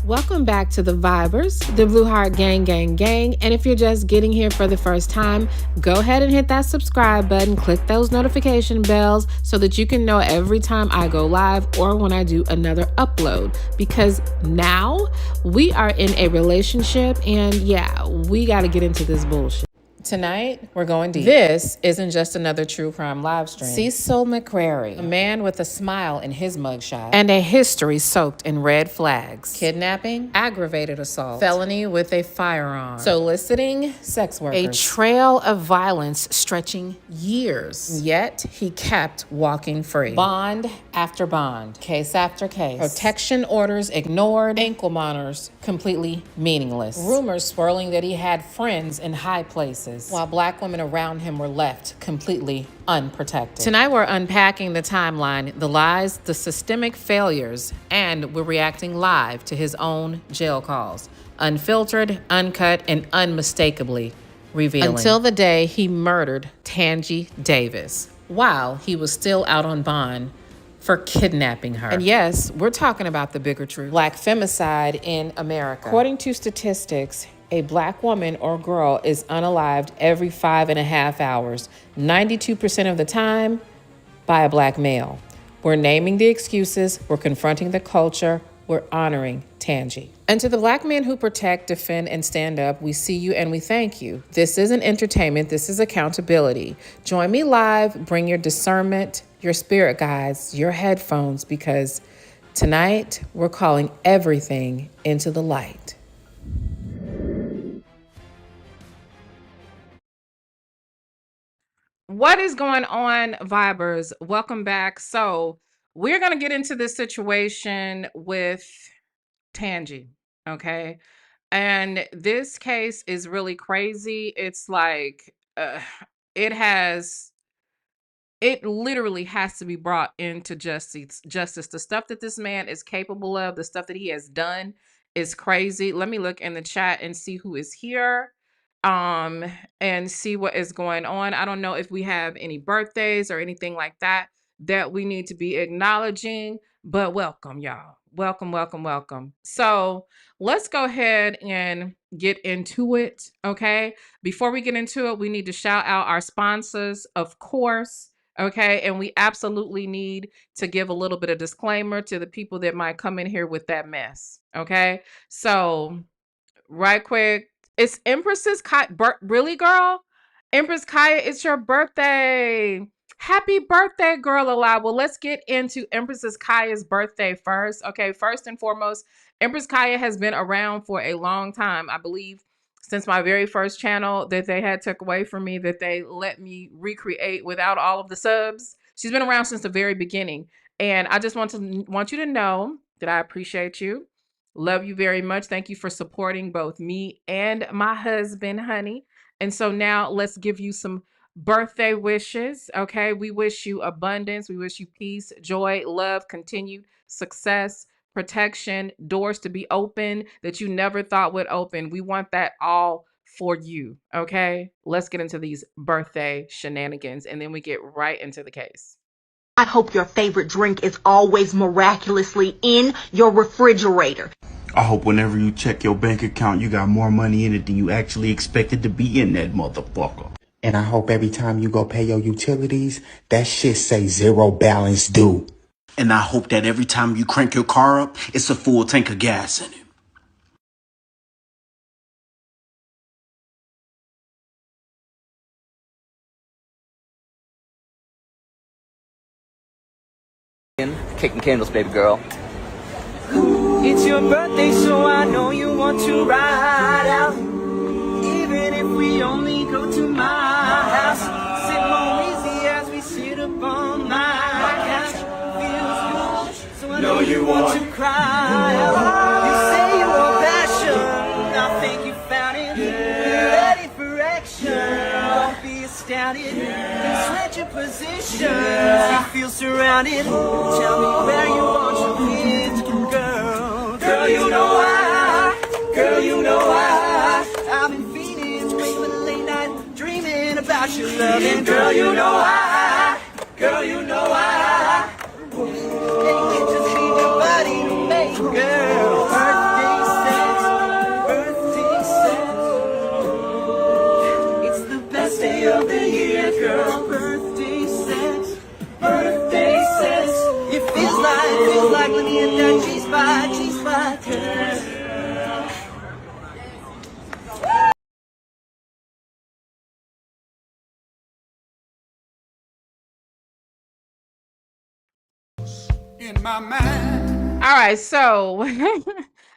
Welcome back to the Vibers, the Blue Heart Gang Gang Gang. And if you're just getting here for the first time, go ahead and hit that subscribe button, click those notification bells so that you can know every time I go live or when I do another upload. Because now we are in a relationship and yeah, we got to get into this bullshit. Tonight, we're going deep. This isn't just another true crime live stream. Cecil McCrary, a man with a smile in his mugshot, and a history soaked in red flags. Kidnapping, aggravated assault, felony with a firearm, soliciting sex workers. A trail of violence stretching years. Yet, he kept walking free. Bond after bond, case after case. Protection orders ignored, ankle monitors completely meaningless. Rumors swirling that he had friends in high places, while black women around him were left completely unprotected. Tonight we're unpacking the timeline, the lies, the systemic failures, and we're reacting live to his own jail calls. Unfiltered, uncut, and unmistakably revealing. Until the day he murdered Tange Davis while he was still out on bond for kidnapping her. And yes, we're talking about the bigger truth. Black femicide in America. According to statistics, a black woman or girl is unalived every 5.5 hours, 92% of the time by a black male. We're naming the excuses, we're confronting the culture, we're honoring Tange. And to the black men who protect, defend, and stand up, we see you and we thank you. This isn't entertainment, this is accountability. Join me live, bring your discernment, your spirit guides, your headphones, because tonight we're calling everything into the light. What is going on, Vibers? Welcome back. So we're going to get into this situation with Tange, okay? And this case is really crazy. It's like, it literally has to be brought into justice. The stuff that this man is capable of, the stuff that he has done is crazy. Let me look in the chat and see who is here. And see what is going on. I don't know if we have any birthdays or anything like that we need to be acknowledging, but welcome, y'all. Welcome. So let's go ahead and get into it, okay? Before we get into it, we need to shout out our sponsors, of course, okay? And we absolutely need to give a little bit of disclaimer to the people that might come in here with that mess, okay? So right quick, it's Empress's Kaya. Really, girl? Empress Kaya, it's your birthday. Happy birthday, girl alive. Well, let's get into Empress's Kaya's birthday first. Okay, first and foremost, Empress Kaya has been around for a long time. I believe since my very first channel that they had took away from me, that they let me recreate without all of the subs. She's been around since the very beginning. And I just want you to know that I appreciate you. Love you very much. Thank you for supporting both me and my husband, honey. And so now let's give you some birthday wishes, okay? We wish you abundance. We wish you peace, joy, love, continued success, protection, doors to be open that you never thought would open. We want that all for you, okay? Let's get into these birthday shenanigans and then we get right into the case. I hope your favorite drink is always miraculously in your refrigerator. I hope whenever you check your bank account, you got more money in it than you actually expected to be in that motherfucker. And I hope every time you go pay your utilities, that shit say zero balance due. And I hope that every time you crank your car up, it's a full tank of gas in it. Kicking candles, baby girl. It's your birthday, so I know you want to ride out. Even if we only go to my house, sit more easy as we sit up on my couch. Feels good, so I know you want to cry out. You say you want passion, I think you found it. You're ready for action, don't be astounded. Switch your positions, you feel surrounded. Tell me where you want your kids to go. Girl, you know why. Girl, you know why. I've been feeling, dreaming late night, dreaming about your love. And girl, you know why. Girl, you know why. And you just need your body to make, girl. Birthday G-spot, girl. In my mind. All right, so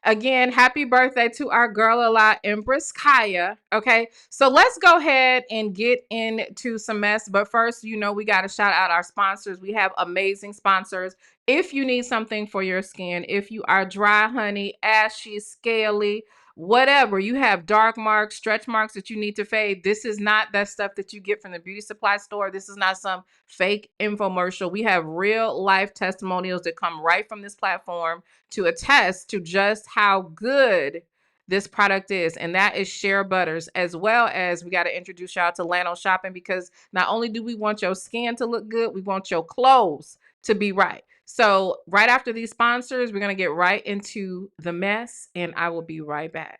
again, happy birthday to our girl a lot, Empress Kaya. Okay, so let's go ahead and get into some mess. But first, you know, we got to shout out our sponsors. We have amazing sponsors. If you need something for your skin, if you are dry, honey, ashy, scaly, whatever, you have dark marks, stretch marks that you need to fade. This is not that stuff that you get from the beauty supply store. This is not some fake infomercial. We have real life testimonials that come right from this platform to attest to just how good this product is. And that is Shea Butters, as well as we got to introduce y'all to Lano Shopping, because not only do we want your skin to look good, we want your clothes to be right. So right after these sponsors, we're going to get right into the mess, and I will be right back.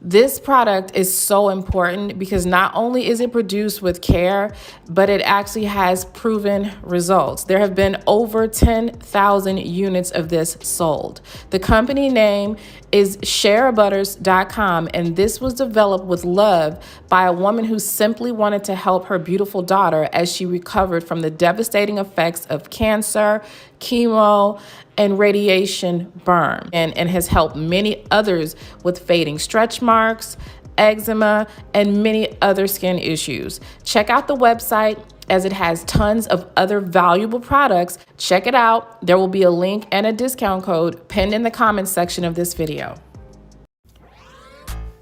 This product is so important because not only is it produced with care, but it actually has proven results. There have been over 10,000 units of this sold. The company name is sharebutters.com, and this was developed with love by a woman who simply wanted to help her beautiful daughter as she recovered from the devastating effects of cancer, chemo, and radiation burn, and has helped many others with fading stretch marks, eczema, and many other skin issues. Check out the website as it has tons of other valuable products. Check it out. There will be a link and a discount code pinned in the comments section of this video.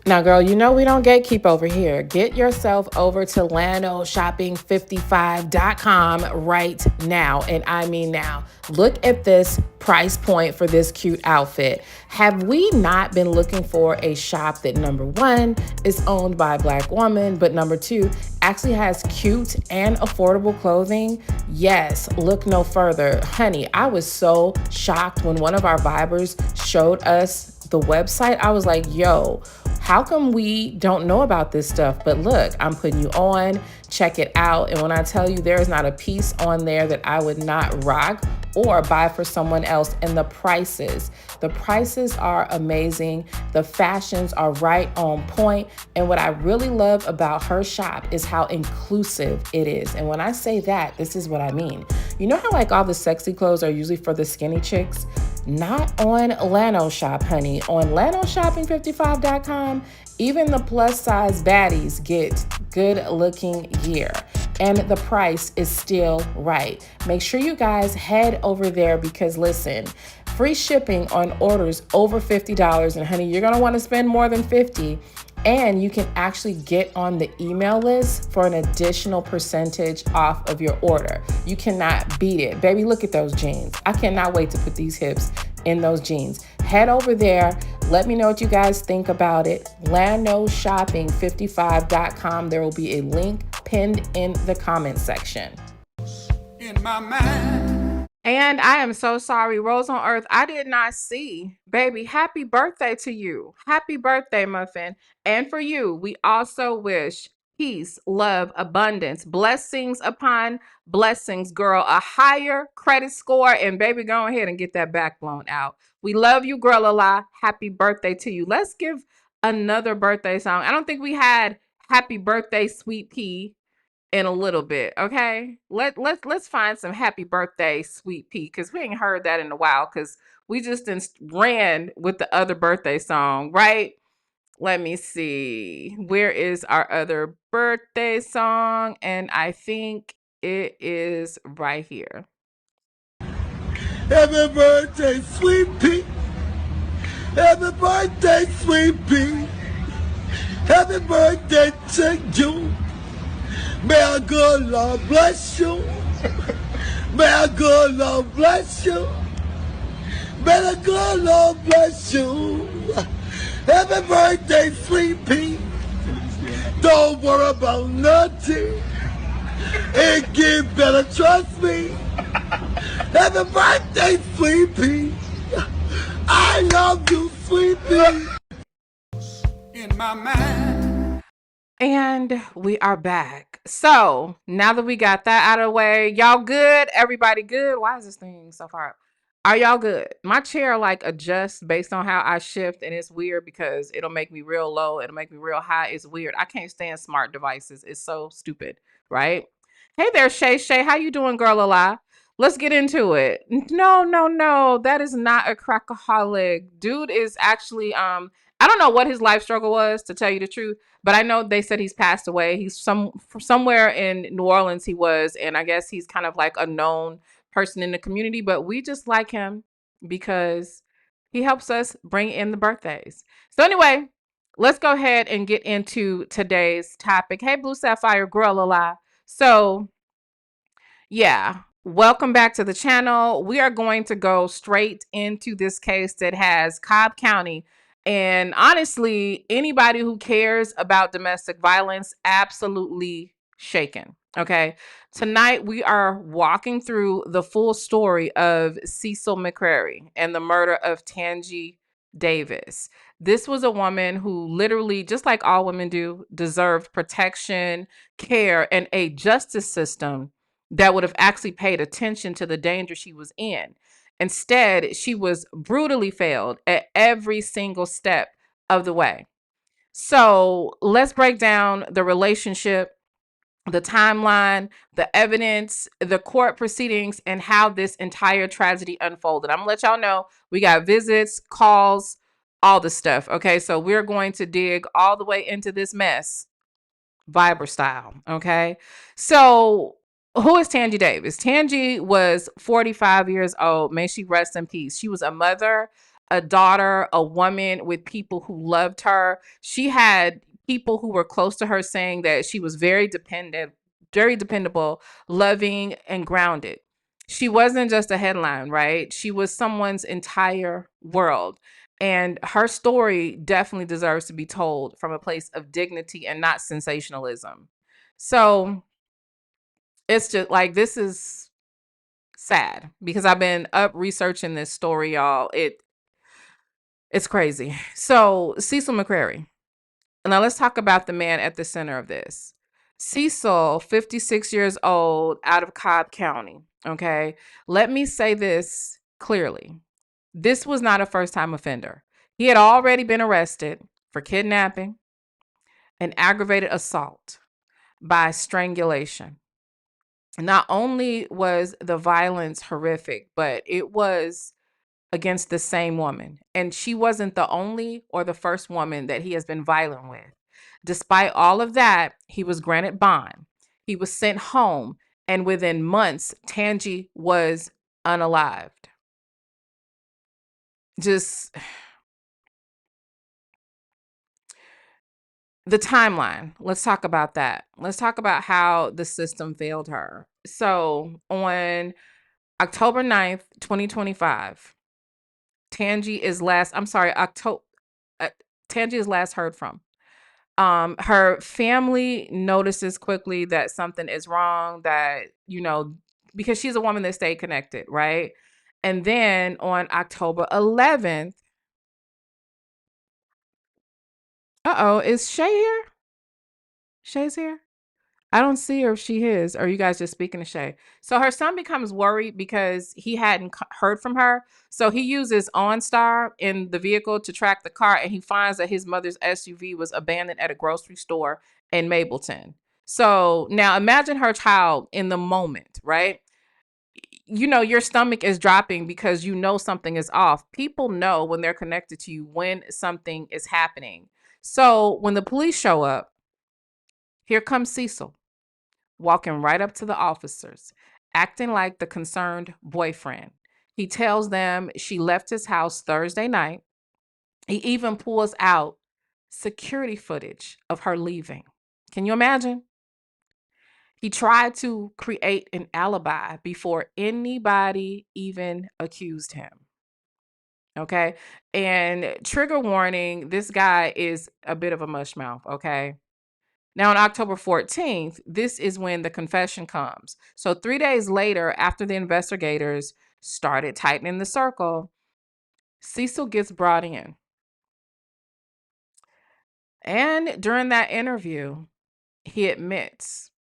Now, girl, you know we don't gatekeep over here. Get yourself over to LanoShopping55.com right now. And I mean now. Look at this price point for this cute outfit. Have we not been looking for a shop that, number one, is owned by a Black woman, but number two, actually has cute and affordable clothing? Yes, look no further. Honey, I was so shocked when one of our Vibers showed us the website. I was like, yo, how come we don't know about this stuff? But look, I'm putting you on, check it out. And when I tell you there is not a piece on there that I would not rock or buy for someone else. And the prices are amazing. The fashions are right on point. And what I really love about her shop is how inclusive it is. And when I say that, this is what I mean. You know how like all the sexy clothes are usually for the skinny chicks? Not on Lano Shop, honey. On LanoShopping55.com, even the plus size baddies get good looking gear. And the price is still right. Make sure you guys head over there because listen, free shipping on orders over $50. And honey, you're gonna wanna spend more than $50. And you can actually get on the email list for an additional percentage off of your order. You cannot beat it. Baby, look at those jeans. I cannot wait to put these hips in those jeans. Head over there. Let me know what you guys think about it. LanoShopping55.com. There will be a link pinned in the comments section. In my mind. And I am so sorry, Rose on Earth, I did not see. Baby, happy birthday to you. Happy birthday, Muffin. And for you, we also wish peace, love, abundance, blessings upon blessings, girl, a higher credit score. And baby, go ahead and get that back blown out. We love you, girl, a lot. Happy birthday to you. Let's give another birthday song. I don't think we had Happy Birthday, Sweet Pea in a little bit, okay? Let's find some Happy Birthday, Sweet Pea, because we ain't heard that in a while, because we just ran with the other birthday song, right? Let me see. Where is our other birthday song? And I think it is right here. Happy birthday, Sweet Pea. Happy birthday, Sweet Pea. Happy birthday to you. May our good Lord bless you. May our good Lord bless you. May the good Lord bless you. Happy birthday, Sweet Pea. Don't worry about nothing. It gets better, trust me. Happy birthday, Sweet Pea. I love you, Sweet Pea. In my mind. And we are back. So now that we got that out of the way, y'all good? Everybody good? Why is this thing so far up? Are y'all good? My chair like adjusts based on how I shift, and it's weird because it'll make me real low, it'll make me real high. It's weird. I can't stand smart devices. It's so stupid, right? Hey there, Shay Shay. How you doing, girl? Alive. Let's get into it. No, no, no. That is not a crackaholic. Dude is actually I don't know what his life struggle was, to tell you the truth, but I know they said he's passed away. He's somewhere in New Orleans he was, and I guess he's kind of like a known person in the community, but we just like him because he helps us bring in the birthdays. So anyway, let's go ahead and get into today's topic. Hey, Blue Sapphire, girl alive. So yeah, welcome back to the channel. We are going to go straight into this case that has Cobb County, and honestly, anybody who cares about domestic violence absolutely shaken. Okay, tonight we are walking through the full story of Cecil McCrary and the murder of Tange Davis. This was a woman who literally, just like all women do, deserved protection, care, and a justice system that would have actually paid attention to the danger she was in. Instead, she was brutally failed at every single step of the way. So let's break down the relationship, the timeline, the evidence, the court proceedings, and how this entire tragedy unfolded. I'm gonna let y'all know we got visits, calls, all the stuff. Okay, so we're going to dig all the way into this mess, Viber style. Okay, so who is Tange Davis? Tange was 45 years old. May she rest in peace. She was a mother, a daughter, a woman with people who loved her. She had people who were close to her saying that she was very dependable, loving, and grounded. She wasn't just a headline, right? She was someone's entire world. And her story definitely deserves to be told from a place of dignity and not sensationalism. So it's just like, this is sad because I've been up researching this story, y'all. It's crazy. So Cecil McCrary. Now let's talk about the man at the center of this. Cecil, 56 years old, out of Cobb County. Okay. Let me say this clearly. This was not a first-time offender. He had already been arrested for kidnapping and aggravated assault by strangulation. Not only was the violence horrific, but it was against the same woman. And she wasn't the only or the first woman that he has been violent with. Despite all of that, he was granted bond. He was sent home, and within months, Tange was unalived. Just the timeline. Let's talk about that. Let's talk about how the system failed her. So on October 9th, 2025, Tange is last heard from. Her family notices quickly that something is wrong, that, because she's a woman that stayed connected, right? And then on October 11th, is Shay here? Shay's here? I don't see her if she is. Or are you guys just speaking to Shay? So her son becomes worried because he hadn't heard from her. So he uses OnStar in the vehicle to track the car, and he finds that his mother's SUV was abandoned at a grocery store in Mableton. So now imagine her child in the moment, right? Your stomach is dropping because something is off. People know when they're connected to you when something is happening. So when the police show up, here comes Cecil, walking right up to the officers, acting like the concerned boyfriend. He tells them she left his house Thursday night. He even pulls out security footage of her leaving. Can you imagine? He tried to create an alibi before anybody even accused him. Okay. And trigger warning, this guy is a bit of a mushmouth. Okay. Now, on October 14th, this is when the confession comes. So 3 days later, after the investigators started tightening the circle, Cecil gets brought in. And during that interview, he admits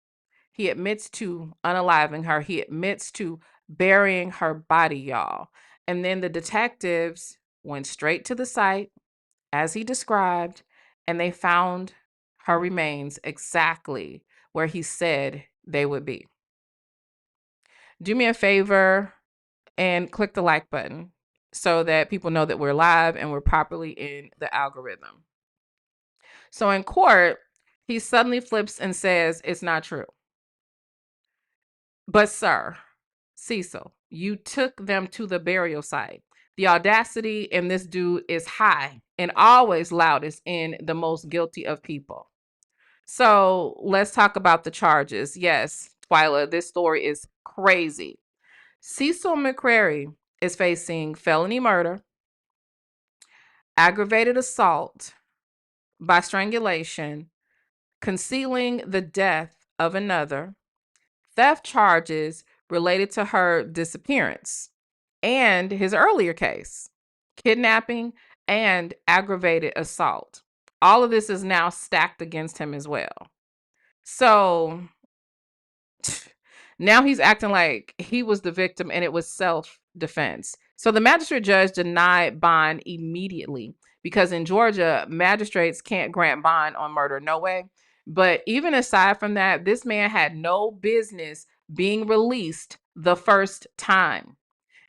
to unaliving her. He admits to burying her body, y'all. And then the detectives went straight to the site as he described, and they found her remains exactly where he said they would be. Do me a favor and click the like button so that people know that we're live and we're properly in the algorithm. So in court, he suddenly flips and says it's not true. But sir, Cecil, you took them to the burial site. The audacity in this dude is high and always loudest in the most guilty of people. So let's talk about the charges. Yes, Twyla, this story is crazy. Cecil McCrary is facing felony murder, aggravated assault by strangulation, concealing the death of another, theft charges related to her disappearance, and his earlier case, kidnapping and aggravated assault. All of this is now stacked against him as well. So now he's acting like he was the victim and it was self-defense. So the magistrate judge denied bond immediately because in Georgia, magistrates can't grant bond on murder, no way. But even aside from that, this man had no business being released the first time.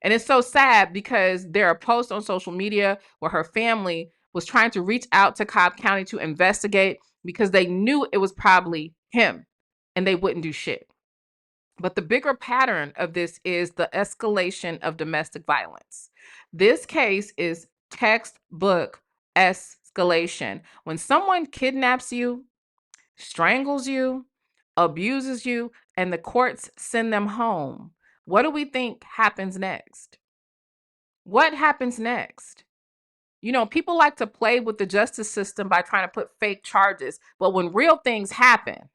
And it's so sad because there are posts on social media where her family was trying to reach out to Cobb County to investigate because they knew it was probably him and they wouldn't do shit. But the bigger pattern of this is the escalation of domestic violence. This case is textbook escalation. When someone kidnaps you, strangles you, abuses you, and the courts send them home, what do we think happens next? What happens next? You know, people like to play with the justice system by trying to put fake charges, but when real things happen,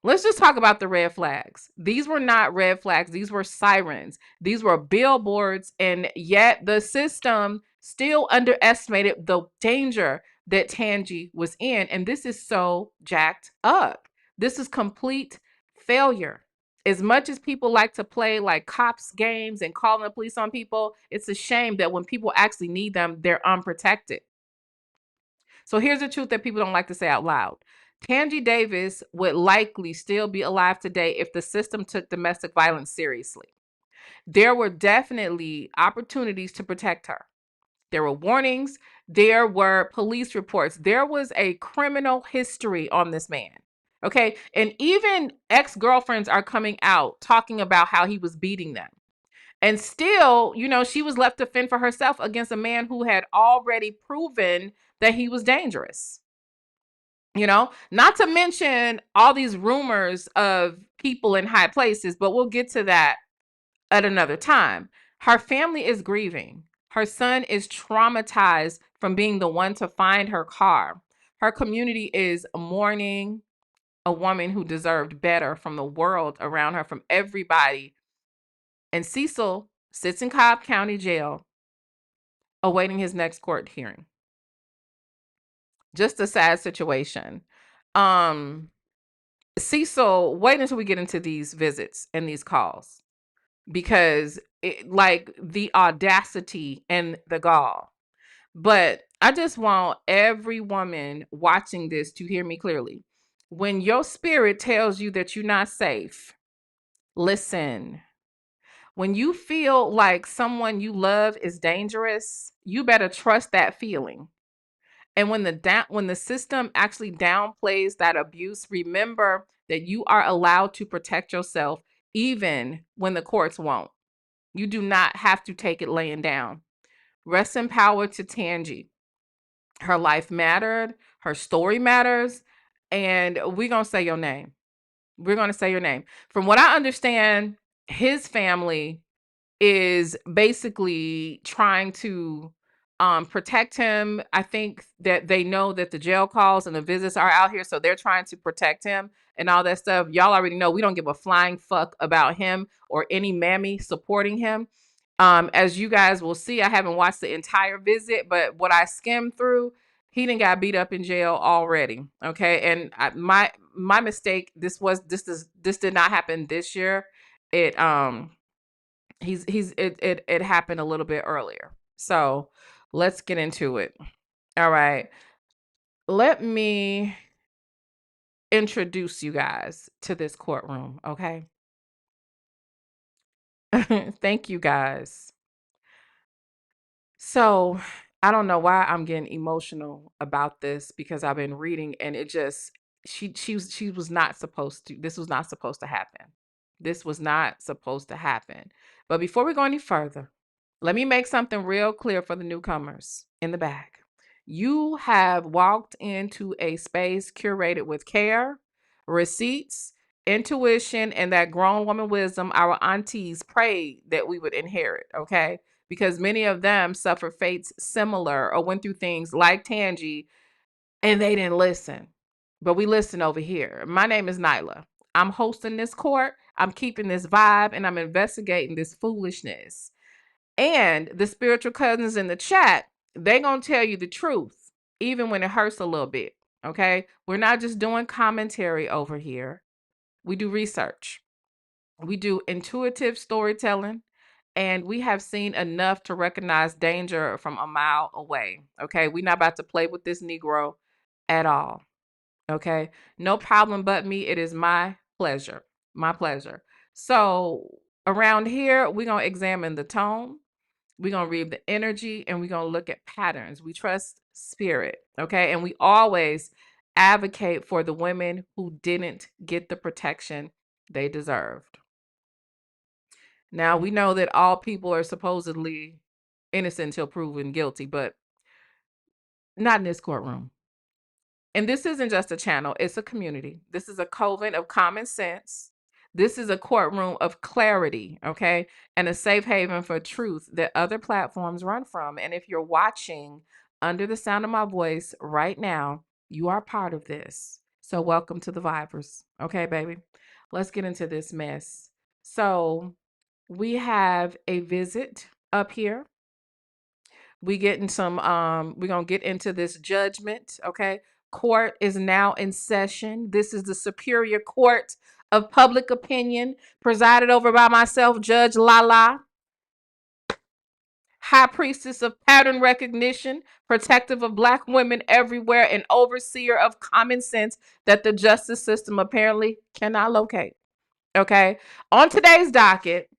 let's just talk about the red flags. These were not red flags. These were sirens. These were billboards. And yet the system still underestimated the danger that Tange was in. And this is so jacked up. This is complete failure. As much as people like to play like cops games and calling the police on people, it's a shame that when people actually need them, they're unprotected. So here's the truth that people don't like to say out loud. Tange Davis would likely still be alive today if the system took domestic violence seriously. There were definitely opportunities to protect her. There were warnings. There were police reports. There was a criminal history on this man. Okay. And even ex-girlfriends are coming out talking about how he was beating them. And still, you know, she was left to fend for herself against a man who had already proven that he was dangerous. You know, not to mention all these rumors of people in high places, but we'll get to that at another time. Her family is grieving. Her son is traumatized from being the one to find her car. Her community is mourning a woman who deserved better from the world around her, from everybody. And Cecil sits in Cobb County Jail awaiting his next court hearing. Just a sad situation. Cecil, wait until we get into these visits and these calls because like the audacity and the gall. But I just want every woman watching this to hear me clearly. When your spirit tells you that you're not safe, listen. When you feel like someone you love is dangerous, you better trust that feeling. And when the system actually downplays that abuse, remember that you are allowed to protect yourself even when the courts won't. You do not have to take it laying down. Rest in power to Tange. Her life mattered. Her story matters. And we're going to say your name. We're going to say your name. From what I understand, his family is basically trying to protect him. I think that they know that the jail calls and the visits are out here, so they're trying to protect him and all that stuff. Y'all already know we don't give a flying fuck about him or any mammy supporting him. As you guys will see, I haven't watched the entire visit, but what I skimmed through, he done got beat up in jail already. Okay, and my mistake. This did not happen this year. It happened a little bit earlier. So let's get into it. All right. Let me introduce you guys to this courtroom, okay? Thank you guys. So I don't know why I'm getting emotional about this because I've been reading and it just she was not supposed to. This was not supposed to happen. This was not supposed to happen. But before we go any further, let me make something real clear for the newcomers in the back. You have walked into a space curated with care, receipts, intuition, and that grown woman wisdom our aunties prayed that we would inherit, okay? Because many of them suffered fates similar or went through things like Tange and they didn't listen. But we listen over here. My name is Nyla. I'm hosting this court. I'm keeping this vibe and I'm investigating this foolishness. And the spiritual cousins in the chat, they going to tell you the truth, even when it hurts a little bit. Okay. We're not just doing commentary over here. We do research. We do intuitive storytelling and we have seen enough to recognize danger from a mile away. Okay. We're not about to play with this Negro at all. Okay. No problem but me. It is my pleasure. My pleasure. So around here, we're going to examine the tone. We're going to read the energy and we're going to look at patterns. We trust spirit. Okay. And we always advocate for the women who didn't get the protection they deserved. Now, we know that all people are supposedly innocent until proven guilty, but not in this courtroom. And this isn't just a channel, it's a community. This is a coven of common sense. This is a courtroom of clarity, okay? And a safe haven for truth that other platforms run from. And if you're watching under the sound of my voice right now, you are part of this. So welcome to the Vibers. Okay, baby. Let's get into this mess. So we have a visit up here. We're gonna get into this judgment, okay? Court is now in session. This is the Superior Court of Public Opinion, presided over by myself, Judge Lala, High Priestess of Pattern Recognition, protective of Black women everywhere, and overseer of common sense that the justice system apparently cannot locate. Okay. On today's docket,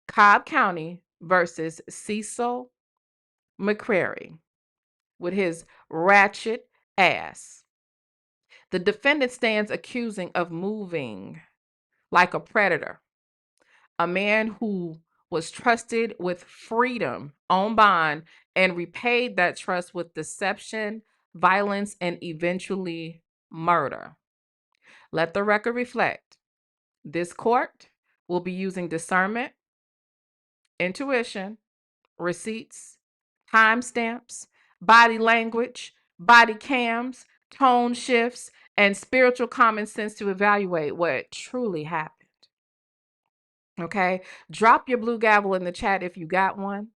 Cobb County versus Cecil McCrary with his ratchet ass. The defendant stands accusing of moving like a predator, a man who was trusted with freedom on bond and repaid that trust with deception, violence, and eventually murder. Let the record reflect. This court will be using discernment, intuition, receipts, timestamps, body language, body cams, tone shifts, and spiritual common sense to evaluate what truly happened. Okay? Drop your blue gavel in the chat if you got one.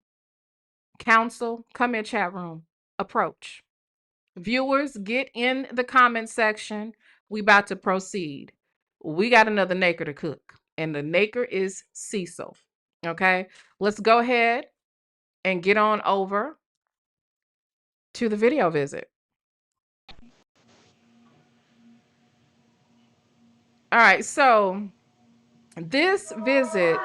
Counsel, come in chat room. Approach. Viewers, get in the comment section. We about to proceed. We got another Naker to cook, and the Naker is Cecil. Okay? Let's go ahead and get on over to the video visit. All right, so this visit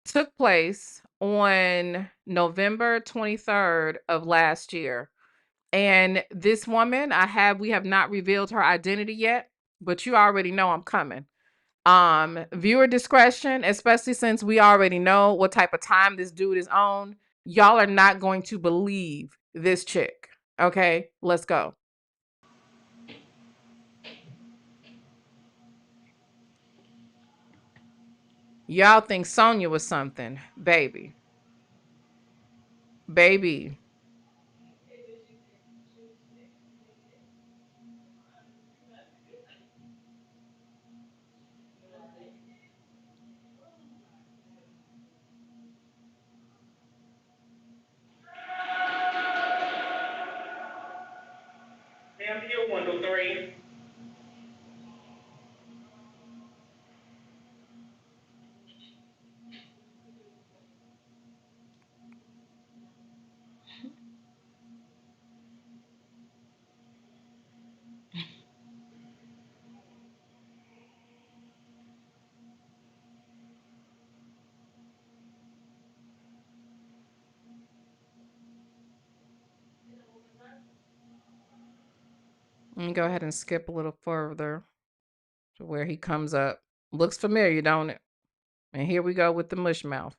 took place on November 23rd of last year. And this woman we have not revealed her identity yet, but you already know I'm coming. Viewer discretion, especially since we already know what type of time this dude is on. Y'all are not going to believe this chick. Okay, let's go. Y'all think Sonya was something, baby. Baby. Ma'am, your window 3. Let me go ahead and skip a little further to where he comes up. Looks familiar, don't it? And here we go with the mush mouth.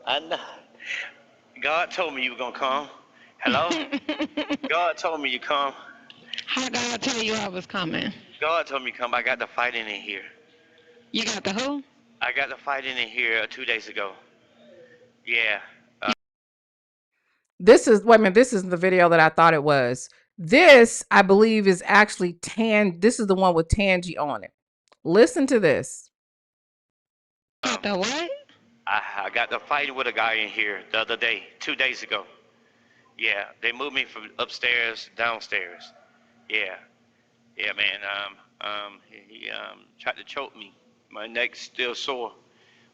I know. God told me you were gonna come. Hello? God told me you come. How God tell you I was coming? God told me come. I got the fighting in here. You got the who? I got the fighting in here 2 days ago. Yeah. This is, wait a minute, this is the video that I thought it was. This, I believe, is actually this is the one with Tange on it. Listen to this. Got the what? I got the fighting with a guy in here the other day, 2 days ago. Yeah, they moved me from upstairs downstairs. Yeah, yeah, man. He tried to choke me. My neck's still sore.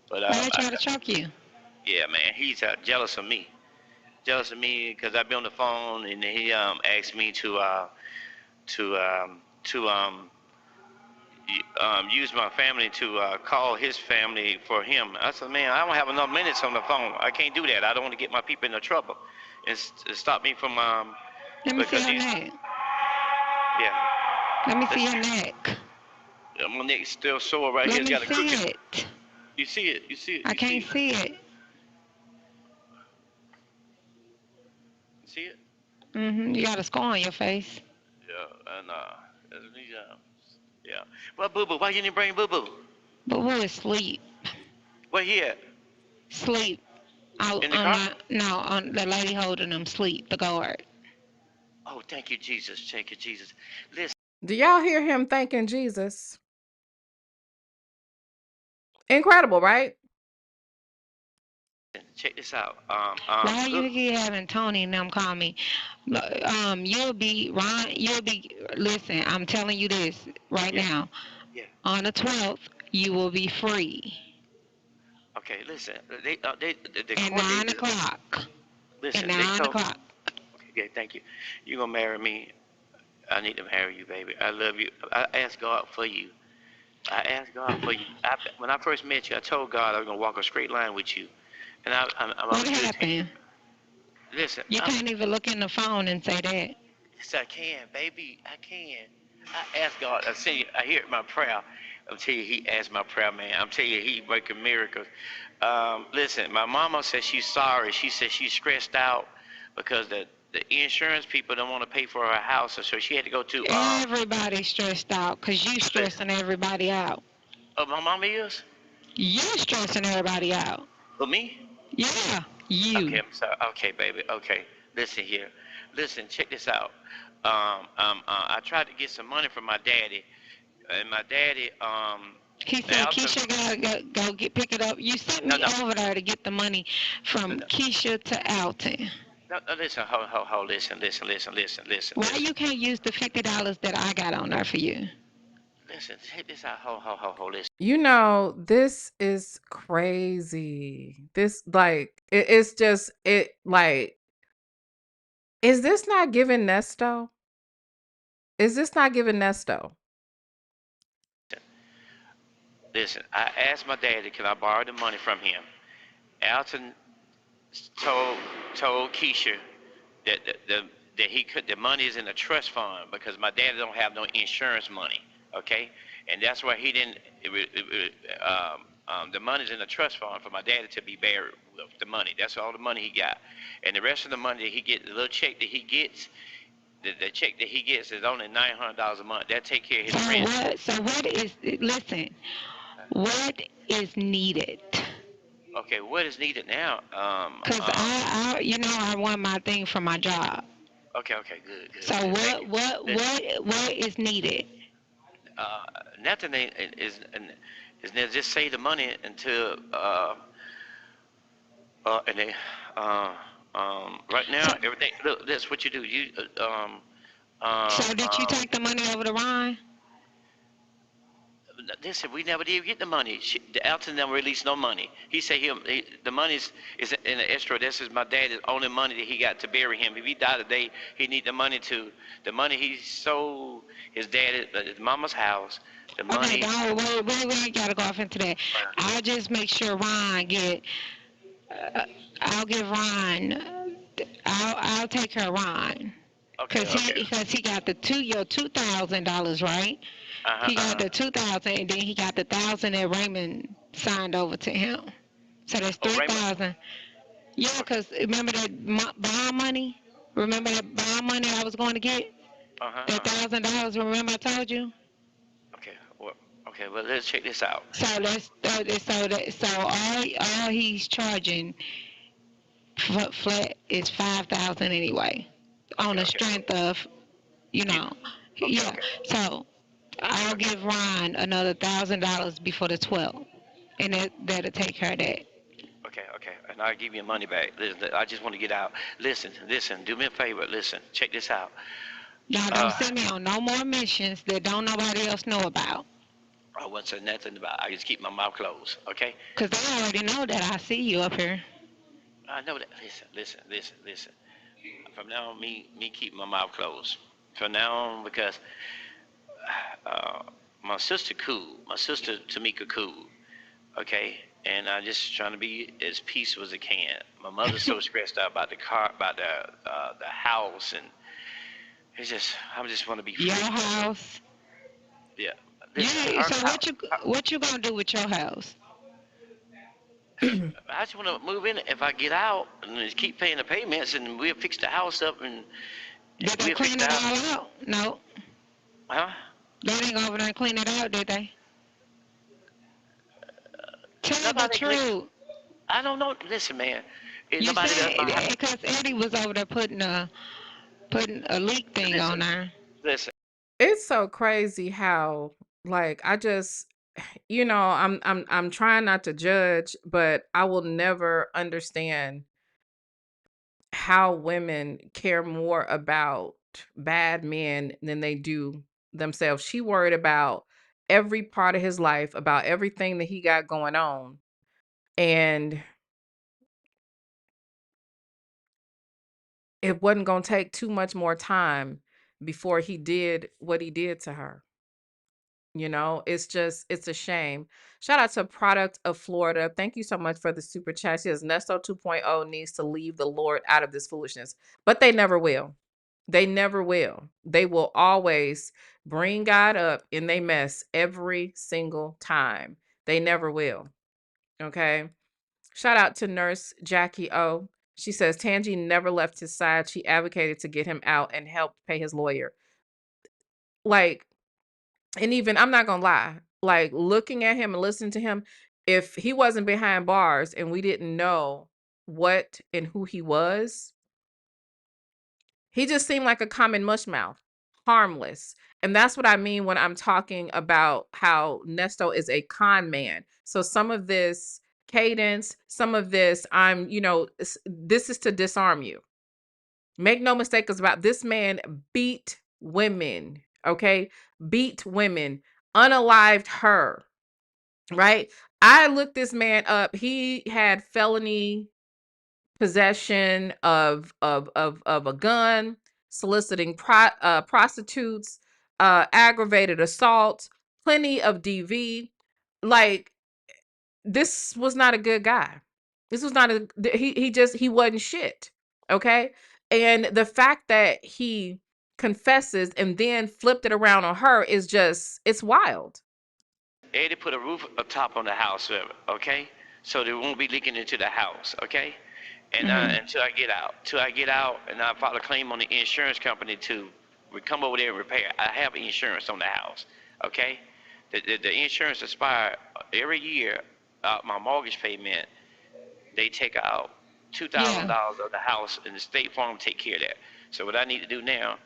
But Why they try to choke you? yeah, man, he's jealous of me. Jealous of me because I've been on the phone and he asked me to use my family to call his family for him. I said, man, I don't have enough minutes on the phone. I can't do that. I don't want to get my people into trouble. It's stop me from Let me see your neck. Yeah. Let me see your neck. My neck's still sore right here. Let It's me got a crooked. see it. You see it? You see it? I can't see it. You see it? You got a scar on your face. Yeah, and yeah. Well, Boo Boo, why you didn't bring Boo Boo? Boo Boo is asleep. Where he at? Sleep. In the car? On the lady holding him sleep, the guard. Oh, thank you, Jesus. Thank you, Jesus. Listen. Do y'all hear him thanking Jesus? Incredible, right? Check this out. Why you keep having Tony and them call me? You'll be, listen, I'm telling you this right now. Yeah. On the 12th, you will be free. Okay, listen. At 9 o'clock. Listen, at 9 o'clock. Okay, thank you. You gonna marry me? I need to marry you, baby. I love you. I asked God for you. I asked God for you. When I first met you, I told God I was gonna walk a straight line with you. And What happened? Listen. You can't even look in the phone and say that. Yes, I can, baby. I can. I asked God. I hear my prayer. I'm telling you, He answered my prayer, man. I'm telling you, He working miracles. Listen, my mama said she's sorry. She said she's stressed out because the insurance people don't want to pay for her house, so she had to go to. Everybody's stressed out because you stressing everybody out. Oh, my mama is? You stressing everybody out. For me? Yeah, you. Okay, I'm sorry. Okay, baby. Okay, listen here. Listen, check this out. I tried to get some money from my daddy, and my daddy. He said Keisha gotta go pick it up. You sent me over there to get the money from Keisha to Alton. No, listen, hold, listen. Why you can't use the $50 that I got on there for you? Listen, check this out. Hold, listen. You know, this is crazy. This, like, it's just, like, is this not giving Nesto? Is this not giving Nesto? Listen, I asked my daddy, can I borrow the money from him? Alton told Keisha that the money is in a trust fund because my daddy don't have no insurance money, okay? And that's why he didn't. The money's in a trust fund for my daddy to be buried with the money. That's all the money he got, and the rest of the money that he gets, the little check that he gets. The check that he gets is only $900 a month. That take care of his rent. So what is? Listen, what is needed? Okay, what is needed now? Because I want my thing for my job. Okay, good. So what is needed? Nothing is just save the money until and they right now everything. Look, that's what you do. So did you take the money over to Ryan? Listen, we never did get the money. Alton never released no money. He said the money is in the escrow. This is my dad's only money that he got to bury him. If he died today, he need the money he sold his dad his mama's house. The money. Okay, we ain't gotta go off into that. I'll just make sure Ryan get. I'll give Ryan. I'll take care of Ryan. Okay, okay. Because he got your $2,000, right? Uh-huh, He got uh-huh. the 2,000, and then he got the 1,000 that Raymond signed over to him. So that's Oh, Raymond. 3,000. Yeah, Okay. because remember that bond money? Remember that bond money I was going to get? Uh-huh, That uh-huh. $1,000. Remember I told you? Okay. Well, okay. Well, let's check this out. So all he's charging flat is 5,000 anyway, on Okay, the okay. strength of, you You. know, Okay, yeah. okay. So I'll Okay. give Ron another $1,000 before the 12th, and that'll take care of that. Okay, okay. And I'll give you money back. Listen, I just want to get out. Listen, listen. Do me a favor. Listen. Check this out. Now don't Uh, send me on no more missions that don't nobody else know about, I won't say nothing about. I just keep my mouth closed. Okay. cause they already know that I see you up here. I know that. Listen, listen, listen, listen. From now on, me keep my mouth closed. From now on, because uh, my sister cool, my sister Tamika cool. Okay, and I just trying to be as peaceful as I can. My mother's so stressed out about the car, about the house, and it's just I just want to be Your free. house. Yeah. Listen, Yeah. So what you gonna do with your house? I just want to move in. If I get out and just keep paying the payments, and we'll fix the house up, and Did they we'll fix clean the it house. all out? No. Huh? They didn't go over there and clean it out, did they? Tell the Nobody clean. truth. I don't know. Listen, man. You Nobody does my house. said because Eddie was over there putting a leak thing Listen, on there. listen. It's so crazy how, like, I just, I'm trying not to judge, but I will never understand how women care more about bad men than they do themselves. She worried about every part of his life, about everything that he got going on. And it wasn't going to take too much more time before he did what he did to her. It's a shame. Shout out to Product of Florida. Thank you so much for the super chat. She says Nesto 2.0 needs to leave the Lord out of this foolishness, but they never will. They never will. They will always bring God up in they mess every single time. They never will. Okay. Shout out to Nurse Jackie O. She says Tangi never left his side. She advocated to get him out and helped pay his lawyer. Like, and even I'm not gonna lie, like looking at him and listening to him, if he wasn't behind bars and we didn't know what and who he just seemed like a common mushmouth, harmless. And that's what I mean when I'm talking about how Nesto is a con man. So some of this cadence, some of this, this is to disarm you. Make no mistake about this man beat women, okay? Beat women, unalived her, right? I looked this man up. He had felony possession of a gun, soliciting prostitutes, aggravated assault, plenty of DV. Like, this was not a good guy. This was not he wasn't shit. Okay. And the fact that he confesses and then flipped it around on her is it's wild. Eddie put a roof up top on the house, okay? So they won't be leaking into the house, okay? And until I get out, and I file a claim on the insurance company to come over there and repair. I have insurance on the house, okay? The insurance expire every year. My mortgage payment, they take out $2,000 of the house, and the State Farm take care of that. So what I need to do now,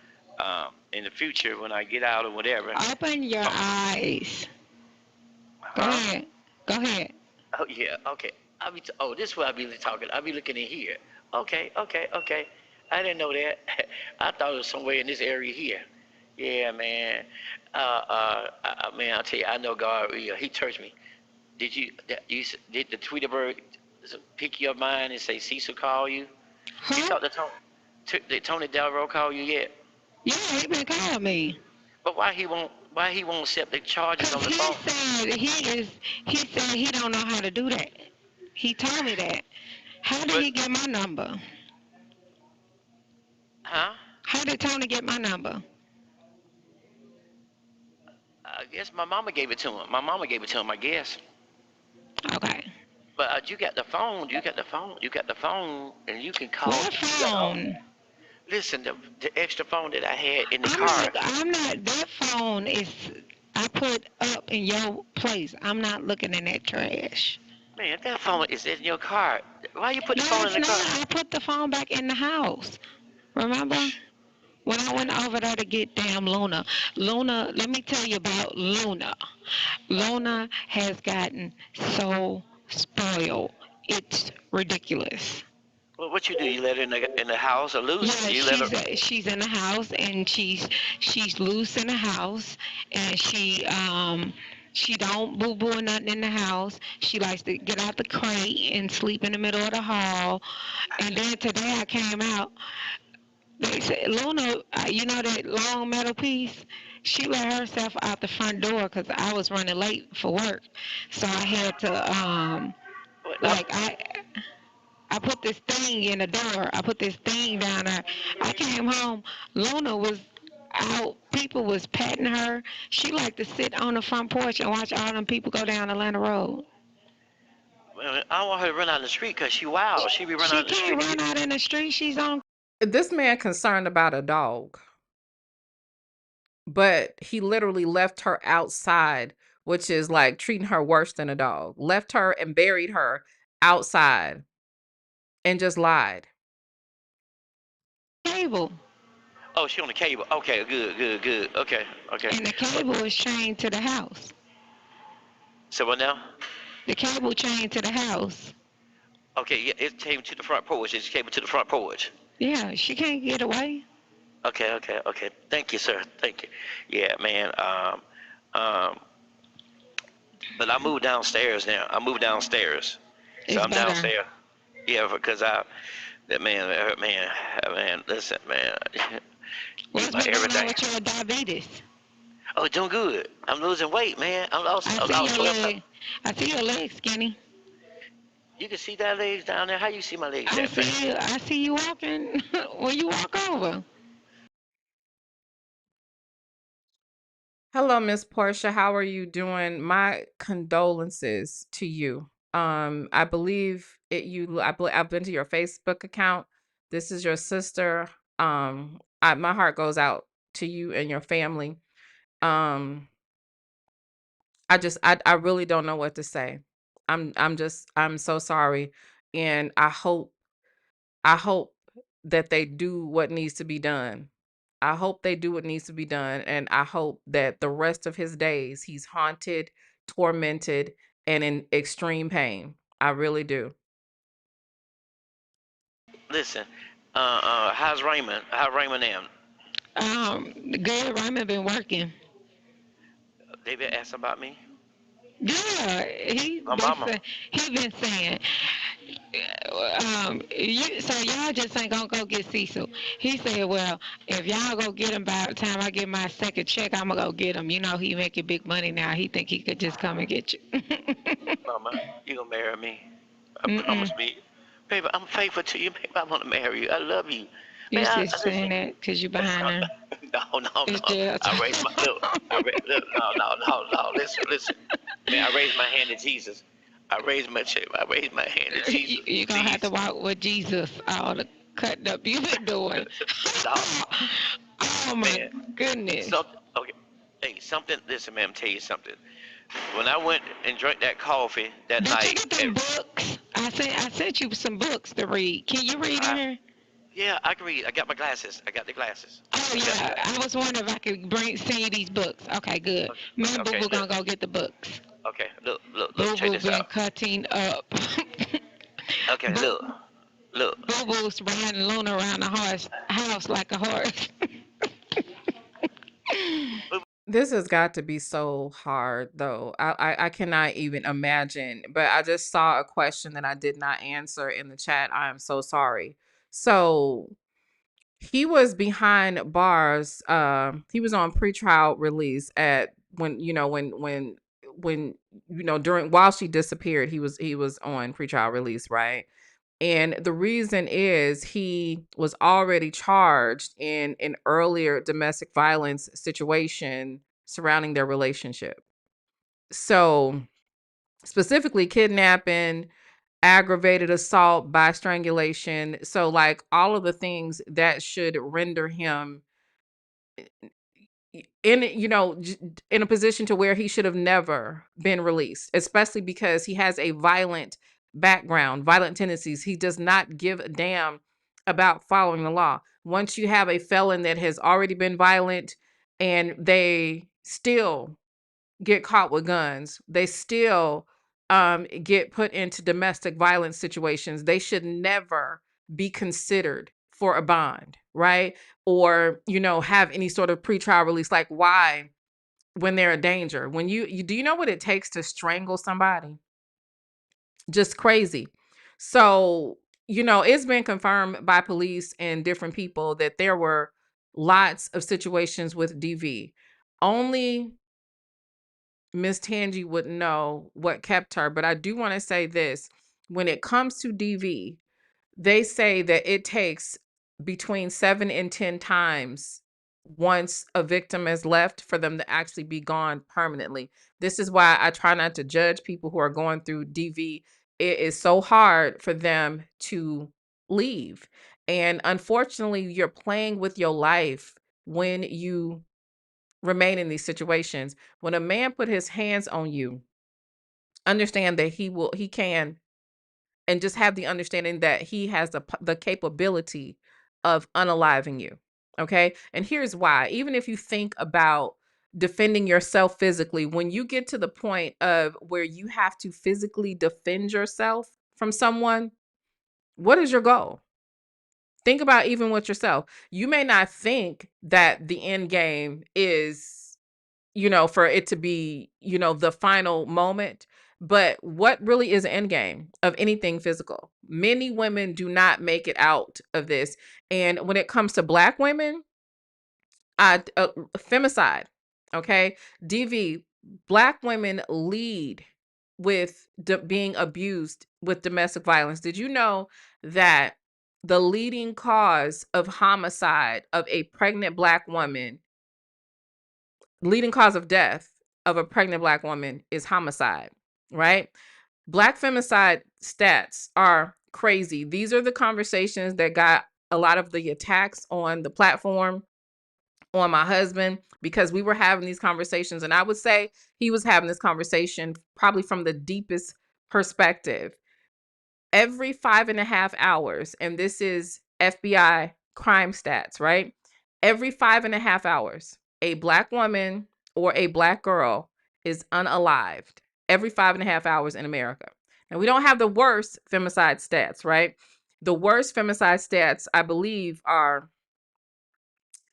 in the future, when I get out or whatever. Open your eyes. Go ahead. Go ahead. Oh yeah, okay. This is what I be talking. I be looking in here. Okay. I didn't know that. I thought it was somewhere in this area here. Yeah, man. Man, I'll tell you, I know God. He touched me. Did the Tweeterberg pick your mind and say Cecil call you? You talked to Tony? Did Tony Delro call you yet? Yeah, he been calling me. But why he won't accept the charges on the phone? He said he don't know how to do that. He told me that. How did he get my number? Huh? How did Tony get my number? I guess my mama gave it to him. My mama gave it to him, I guess. Okay. But you got the phone. You got the phone. You got the phone, and you can call. What phone? Listen, the extra phone that I had in the I'm car. not. That phone is I put up in your place. I'm not looking in that trash. Man, that phone is in your car. Why you put the No, phone it's in the car? not. I put the phone back in the house. Remember? When I went over there to get damn Luna, let me tell you about Luna. Luna has gotten so spoiled. It's ridiculous. Well, what you do? You let her in the house or loose? Yeah, You let her. she's in the house and she's loose in the house and she don't boo boo nothing in the house. She likes to get out the crate and sleep in the middle of the hall. And then today I came out. They said Luna, you know that long metal piece. She let herself out the front door because I was running late for work, so I had to like I put this thing in the door. I put this thing down there. I came home. Luna was out. People was patting her. She liked to sit on the front porch and watch all them people go down Atlanta Road. I don't want her to run out in the street because she wild. She be running out in the street. She can't run out in the street. She's on. This man concerned about a dog, but he literally left her outside, which is like treating her worse than a dog. Left her and buried her outside and just lied. Cable. Oh, she on the cable. Okay, good. Okay. And the cable is chained to the house. So what now? The cable chained to the house. Okay, yeah, it came to the front porch. It's cable to the front porch. Yeah, she can't get away. Okay. Thank you, sir. Thank you. Yeah, man. But I moved downstairs now. So I'm downstairs. Yeah, because man, listen, man. What's been going on with your diabetes? Oh, doing good. I'm losing weight, man. I see your legs skinny. You can see that legs down there. How you see my legs? I see you walking when you walk over. Hello, Miss Portia. How are you doing? My condolences to you. I believe I've been to your Facebook account. This is your sister. My heart goes out to you and your family. I really don't know what to say. I'm so sorry. And I hope that they do what needs to be done. I hope they do what needs to be done. And I hope that the rest of his days, he's haunted, tormented, and in extreme pain. I really do. Listen, how's Raymond? How Raymond am? Good. Raymond been working. They been asking about me? Yeah, he been saying, so y'all just ain't gonna go get Cecil. He said, well, if y'all go get him by the time I get my second check, I'm gonna go get him. You know, he making big money now. He think he could just come and get you. Mama, you gonna marry me? I promise me. Baby, I'm faithful to you. Baby, I want to marry you. I love you. You just saying that because you behind her. No. I raised my no. Listen. Man, I raised my hand to Jesus. I raised my hand to Jesus. You're going to have to walk with Jesus, all the cutting up you been doing. Oh, my goodness. Okay. Hey, listen, man, I'm tell you something. When I went and drank that coffee that night. Did you get them books? I sent you some books to read. Can you read in here? Yeah, I can read. I got my glasses. I got the glasses. Oh, yeah. I was wondering if I could send you these books. Okay, good. Me and Boo-Boo going to go get the books. Okay, look, check this out. Boo-Boo been cutting up. Okay, look. Boo-Boo's riding Luna around the house like a horse. This has got to be so hard, though. I cannot even imagine. But I just saw a question that I did not answer in the chat. I am so sorry. So he was behind bars. He was on pretrial release during while she disappeared. He was on pretrial release, right? And the reason is he was already charged in an earlier domestic violence situation surrounding their relationship. So, specifically kidnapping, aggravated assault by strangulation. So, like all of the things that should render him in in a position to where he should have never been released, especially because he has a violent background, violent tendencies. He does not give a damn about following the law. Once you have a felon that has already been violent and they still get caught with guns, they still get put into domestic violence situations, they should never be considered for a bond, right? Or, have any sort of pretrial release. Like, why, when they're a danger? When you do you know what it takes to strangle somebody? Just crazy. So, it's been confirmed by police and different people that there were lots of situations with DV. Only Miss Tange would know what kept her, but I do want to say this. When it comes to DV, they say that it takes between 7 and 10 times once a victim is left for them to actually be gone permanently. This is why I try not to judge people who are going through DV. It is so hard for them to leave. And unfortunately, you're playing with your life when you remain in these situations. When a man put his hands on you, understand that he can, and just have the understanding that he has the capability of unaliving you. Okay. And here's why. Even if you think about defending yourself physically, when you get to the point of where you have to physically defend yourself from someone, what is your goal? Think about even with yourself. You may not think that the end game is, for it to be, the final moment. But what really is the end game of anything physical? Many women do not make it out of this. And when it comes to Black women, femicide, okay? DV, Black women lead with being abused with domestic violence. Did you know that the leading cause of homicide of a pregnant Black woman, leading cause of death of a pregnant Black woman, is homicide, right? Black femicide stats are crazy. These are the conversations that got a lot of the attacks on the platform on my husband, because we were having these conversations, and I would say he was having this conversation probably from the deepest perspective. Every 5.5 hours, and this is FBI crime stats, right? Every 5.5 hours, a Black woman or a Black girl is unalived. Every 5.5 hours in America. And we don't have the worst femicide stats, right? The worst femicide stats, I believe, are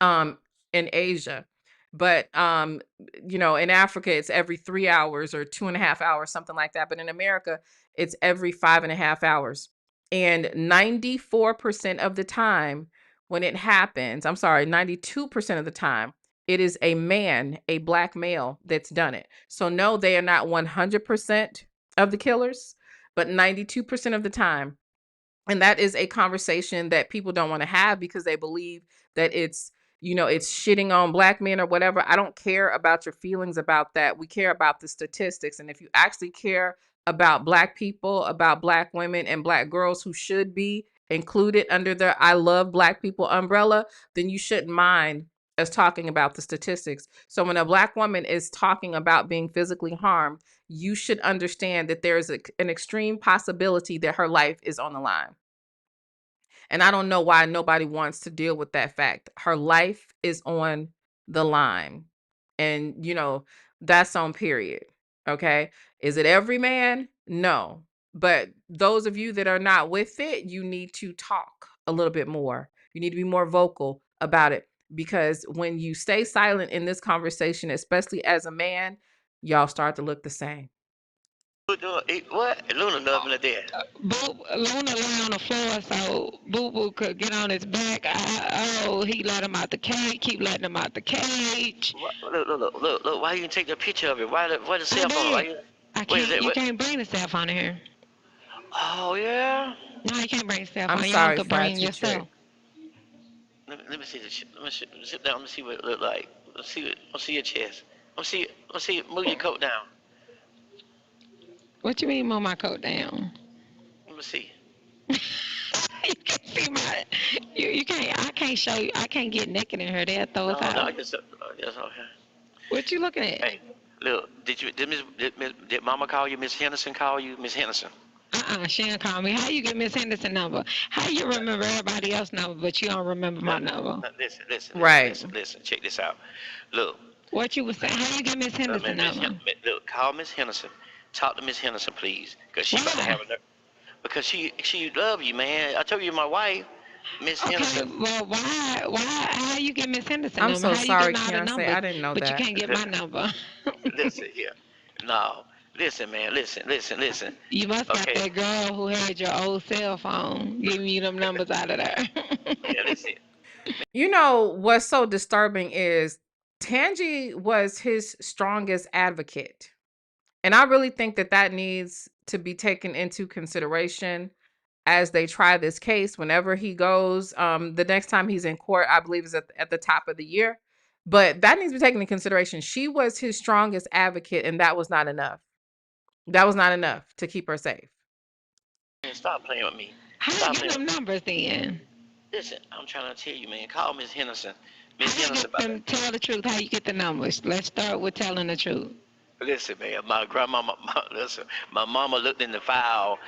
in Asia. But in Africa, it's every 3 hours or 2.5 hours, something like that. But in America, it's every 5.5 hours. And 94% of the time when it happens, 92% of the time, it is a man, a Black male, that's done it. So no, they are not 100% of the killers, but 92% of the time. And that is a conversation that people don't want to have because they believe that it's shitting on Black men or whatever. I don't care about your feelings about that. We care about the statistics. And if you actually care about Black people, about Black women and Black girls who should be included under the I love Black people umbrella, then you shouldn't mind us talking about the statistics. So when a Black woman is talking about being physically harmed, you should understand that there is an extreme possibility that her life is on the line. And I don't know why nobody wants to deal with that fact. Her life is on the line. And, that's on period. Okay. Is it every man? No. But those of you that are not with it, you need to talk a little bit more. You need to be more vocal about it. Because when you stay silent in this conversation, especially as a man, y'all start to look the same. What? Luna loving it there. Luna lay on the floor so Boo Boo could get on his back. He let him out the cage. Keep letting him out the cage. Look. Why you didn't take the picture of it? Why the cell phone? I can't. You can't bring the cell phone in here. Oh yeah. No, you can't bring yourself I'm on. You don't sorry, have to bring Fat, you yourself. tricked. Let me see the. Let me sit down. Let me see what it look like. Let's see your chest. Let's see. Move your coat down. What you mean, move my coat down? Let me see. You can see my. You can't. I can't show you. I can't get naked in her. They'll throw us No, out. I just. Yes, okay. What you looking at? Hey, look. Did Mama call you? Miss Henderson call you? Miss Henderson. She didn't call me. How you get Miss Henderson number? How you remember everybody else's number, but you don't remember my number? Right. Listen. Check this out. Look. What you was saying? How you get Miss Henderson number? Look, call Miss Henderson. Talk to Miss Henderson, please, because she about to have a. Because she love you, man. I told you my wife, Miss Henderson. Okay, well, why? How you get Miss Henderson I'm number? so How you sorry, getting all the Keontae. numbers, I didn't know but you that. can't get my number? Listen here. No. Listen, man. Listen. You must got Okay. that girl who had your old cell phone giving you them numbers out of there. Yeah, listen. You know what's so disturbing is Tange was his strongest advocate. And I really think that that needs to be taken into consideration as they try this case whenever he goes. The next time he's in court, I believe, is at the top of the year. But that needs to be taken into consideration. She was his strongest advocate, and that was not enough. That was not enough to keep her safe. Man, stop playing with me. How Stop you get them numbers then? Listen, I'm trying to tell you, man. Call Miss Henderson. Miss How you Henderson. get them? Tell the truth. How you get the numbers? Let's start with telling the truth. Listen, man, my grandmama, my mama looked in the file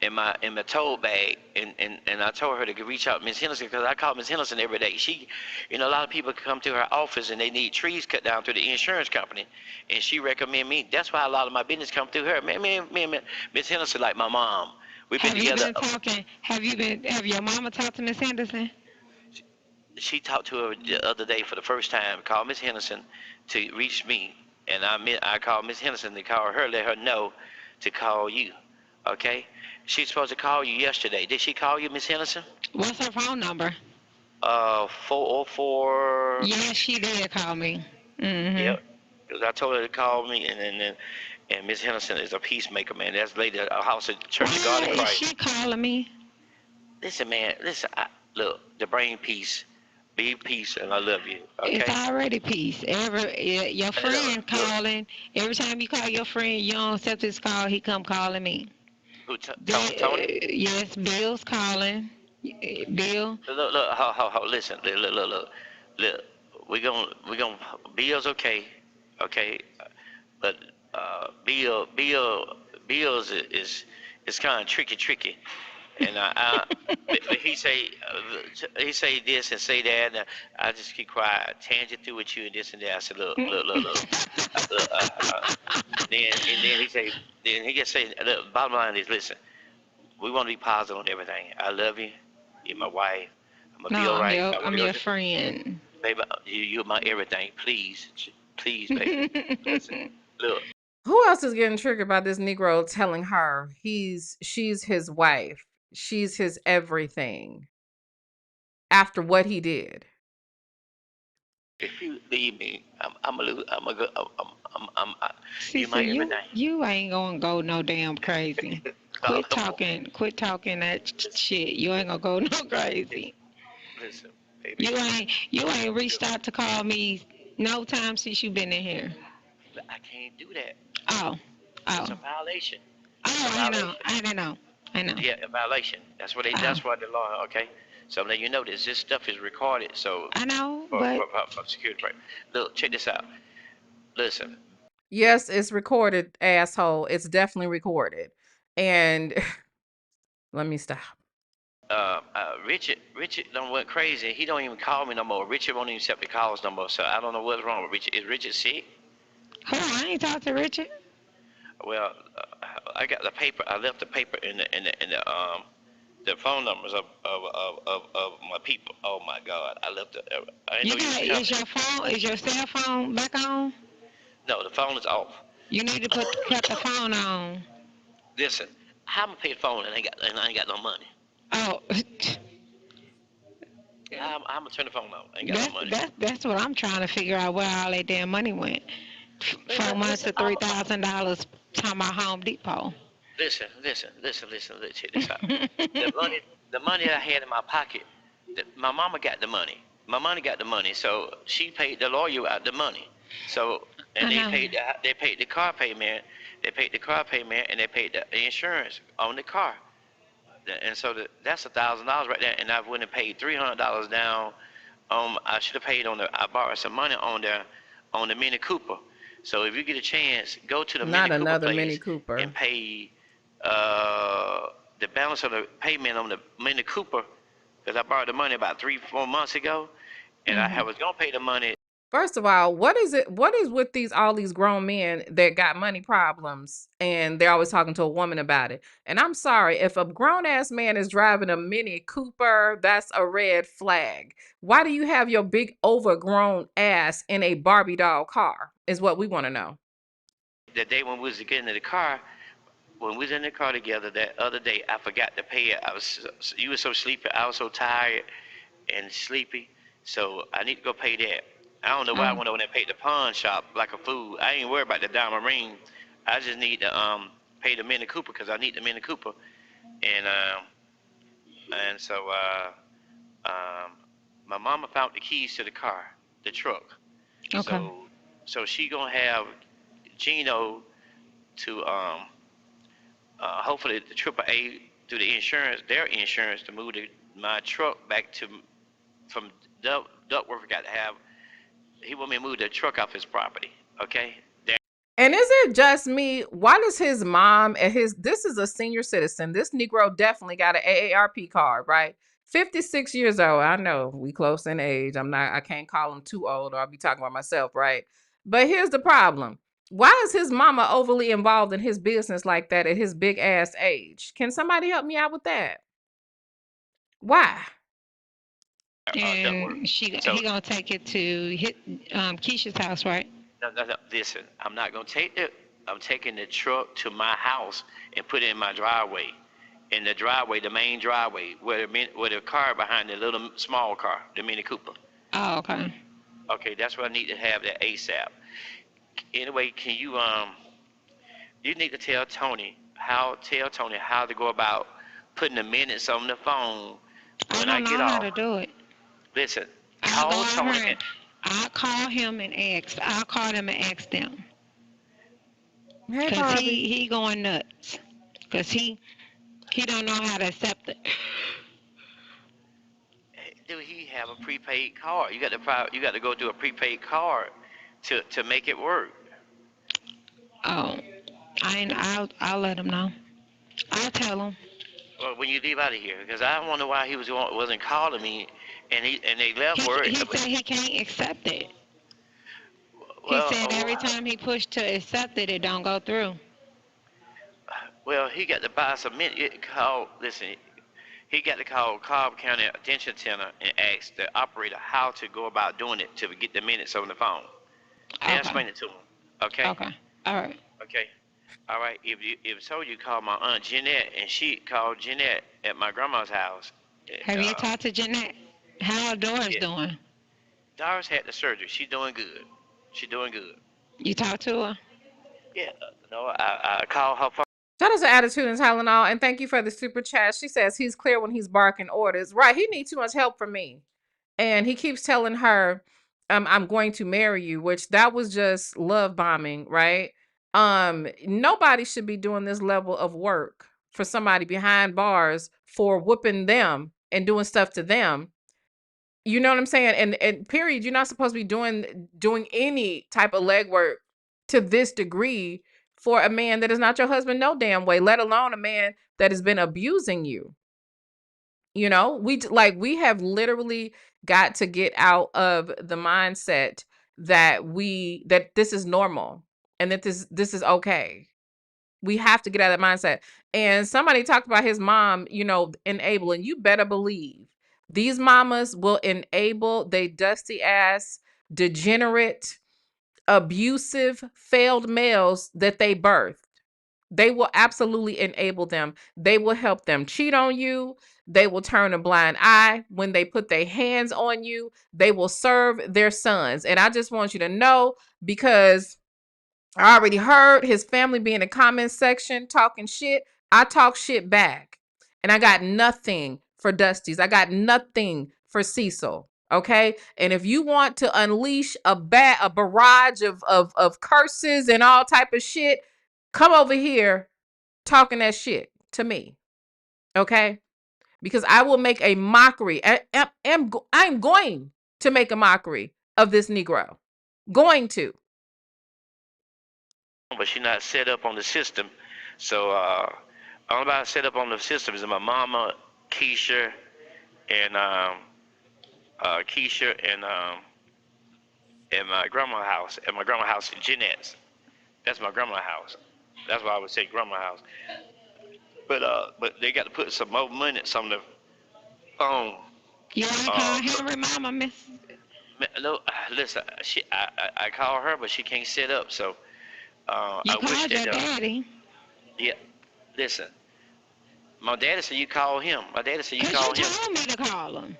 in my tote bag, and I told her to reach out to Miss Henderson because I call Miss Henderson every day. She, a lot of people come to her office and they need trees cut down through the insurance company, and she recommend me. That's why a lot of my business come through her. Man, Miss Henderson like my mom. We've been together. Have you been talking? Have your mama talked to Miss Henderson? She talked to her the other day for the first time. Called Miss Henderson to reach me. And I called Miss Henderson to call her, let her know to call you. Okay? She's supposed to call you yesterday. Did she call you, Miss Henderson? What's her phone number? 404. Yeah, she did call me. Yep. Because I told her to call me, and Miss Henderson is a peacemaker, man. That's lady at a house at Church of God in Christ. Is she calling me? Listen, man. Listen. Look, the brain peace. Be peace, and I love you. Okay? It's already peace. Your friend calling. Every time you call your friend, you don't accept his call, he come calling me. Who, Tony? Yes, Bill's calling. Bill. Look, hold, listen, look. We're gonna, Bill's okay, but Bill's is kind of tricky, and he say this and say that, and I just keep quiet, tangent through with you and this and that. I said, look. Then he just say, look, bottom line is, listen, we want to be positive on everything. I love you. You're my wife. I'm gonna be all right. I'm your friend. Baby, you're my everything. Please, baby. Listen, look. Who else is getting triggered by this Negro telling her she's his wife, she's his everything after what he did? If you leave me, I'm you're my See, everything. you ain't gonna go no damn crazy. Quit talking that shit. You ain't gonna go no crazy. Listen, baby. You ain't reached out to call me no time since you been in here. I can't do that. Oh. It's a violation. I know. Yeah, a violation. That's what the law. Okay. So now you know this stuff is recorded. So I know, for security. Look, check this out. Listen. Yes, it's recorded, asshole. It's definitely recorded. And let me stop. Richard done went crazy. He don't even call me no more. Richard won't even accept the calls no more. So I don't know what's wrong with Richard. Is Richard sick? Hold on, I ain't talked to Richard. Well, I got the paper. I left the paper in the phone numbers of my people. Oh my God, I left it. I didn't know you was coming. Is your cell phone back on? No, the phone is off. You need to cut the phone on. Listen, how am I pay the phone and I ain't got no money? Oh. I'm gonna turn the phone on. I ain't got no money. That's what I'm trying to figure out, where all that damn money went. 4 months to $3,000 talking about Home Depot. Listen. Check this out. The money I had in my pocket, my mama got the money. My money got the money, so she paid the lawyer out the money. So and they paid the car payment. They paid the car payment and they paid the insurance on the car. And so that's $1,000 right there. And I went and paid $300 down. I should have paid I borrowed some money on the Mini Cooper. So if you get a chance, go to the Not Mini Cooper another place Mini Cooper. and pay the balance of the payment on the Mini Cooper, because I borrowed the money about 3-4 months ago, and I was gonna pay the money. First of all, what is with all these grown men that got money problems and they're always talking to a woman about it? And I'm sorry, if a grown ass man is driving a Mini Cooper, that's a red flag. Why do you have your big overgrown ass in a Barbie doll car? Is what we want to know. The day when we was getting in the car, when we was in the car together that other day, I forgot to pay it. You were so sleepy, I was so tired and sleepy, so I need to go pay that. I don't know why I went over there and paid the pawn shop like a fool. I ain't worried about the diamond ring. I just need to pay the Mini Cooper because I need the Mini Cooper, and so my mama found the keys to the car, the truck. Okay. So she gonna have Gino to hopefully the AAA through their insurance to move my truck back from Duckworth. Got to have. He want me to move the truck off his property, okay? And is it just me? Why does his mom and this is a senior citizen. This Negro definitely got an AARP card, right? 56 years old. I know we close in age. I can't call him too old or I'll be talking about myself, right? But here's the problem. Why is his mama overly involved in his business like that at his big ass age? Can somebody help me out with that? Why? And he gonna take it to Keisha's house, right? No. Listen, I'm not gonna take it. I'm taking the truck to my house and put it in my driveway. In the driveway, the main driveway, where the car behind the little small car, the Mini Cooper. Oh, okay. Okay, that's what I need to have that ASAP. Anyway, can you you need to tell Tony how to go about putting the minutes on the phone when I get off. I don't know how to do it. Listen, call Tony. I'll call him and ask. I'll call them and ask them. Hey, Cause he going nuts. Cause he don't know how to accept it. Do he have a prepaid card? You got to go do a prepaid card to make it work. Oh, I'll let him know. I'll tell him. Well, when you leave out of here, because I wonder why he wasn't calling me, and they left word. He said he can't accept it. Well, he said every time he pushed to accept it, it don't go through. Well, he got to buy some minutes. He got to call Cobb County Detention Center and ask the operator how to go about doing it to get the minutes on the phone. Okay. Explain it to him. Okay. Okay. All right. Okay. All right. If so, you call my aunt Jeanette, and she called Jeanette at my grandma's house. Have you talked to Jeanette? How are Doris doing? Doris had the surgery. She's doing good. You talked to her? Yeah. No, I called her phone. Shout out to Attitude and Tylenol, and thank you for the super chat. She says he's clear when he's barking orders. Right, he needs too much help from me. And he keeps telling her, I'm going to marry you, which that was just love bombing, right? Nobody should be doing this level of work for somebody behind bars for whooping them and doing stuff to them. You know what I'm saying? And period, you're not supposed to be doing any type of legwork to this degree for a man that is not your husband no damn way, let alone a man that has been abusing you. You know, we have literally got to get out of the mindset that this is normal and that this is okay. We have to get out of that mindset. And somebody talked about his mom, enabling. You better believe these mamas will enable they dusty ass, degenerate, abusive, failed males that they birthed. They will absolutely enable them. They will help them cheat on you. They will turn a blind eye. When they put their hands on you, they will serve their sons. And I just want you to know, because I already heard his family be in the comment section talking shit. I talk shit back. And I got nothing for Dusty's. I got nothing for Cecil. Okay? And if you want to unleash a barrage of curses and all type of shit, come over here talking that shit to me. Okay? Because I will make a mockery. I'm going to make a mockery of this Negro. Going to. But she's not set up on the system. So all about set up on the system is my mama, Keisha, and my grandma's house. At my grandma's house in Jeanette's. That's my grandma's house. That's why I would say grandma's house. But they got to put some more money on the phone. You want to call Henry Mama, Miss? No, listen. I call her, but she can't set up. So You I wish called your that. daddy. Yeah, listen. My daddy said you call him. My daddy said you call him. You told me to call him.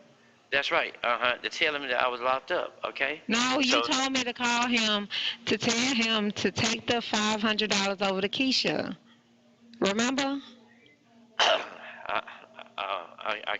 That's right. To tell him that I was locked up. Okay. No, you told me to call him to tell him to take the $500 over to Keisha. Remember? I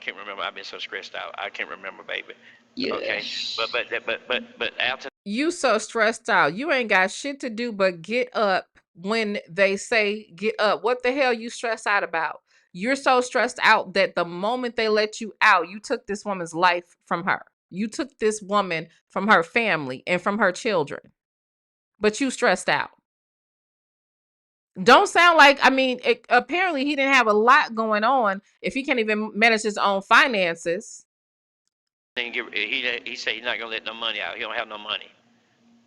can't remember. I've been so stressed out. I can't remember, baby. Yeah. Okay. But after. You so stressed out. You ain't got shit to do but get up when they say get up. What the hell you stressed out about? You're so stressed out that the moment they let you out, you took this woman's life from her. You took this woman from her family and from her children. But you stressed out. Don't sound like, apparently he didn't have a lot going on if he can't even manage his own finances. He said he's not gonna let no money out. He don't have no money.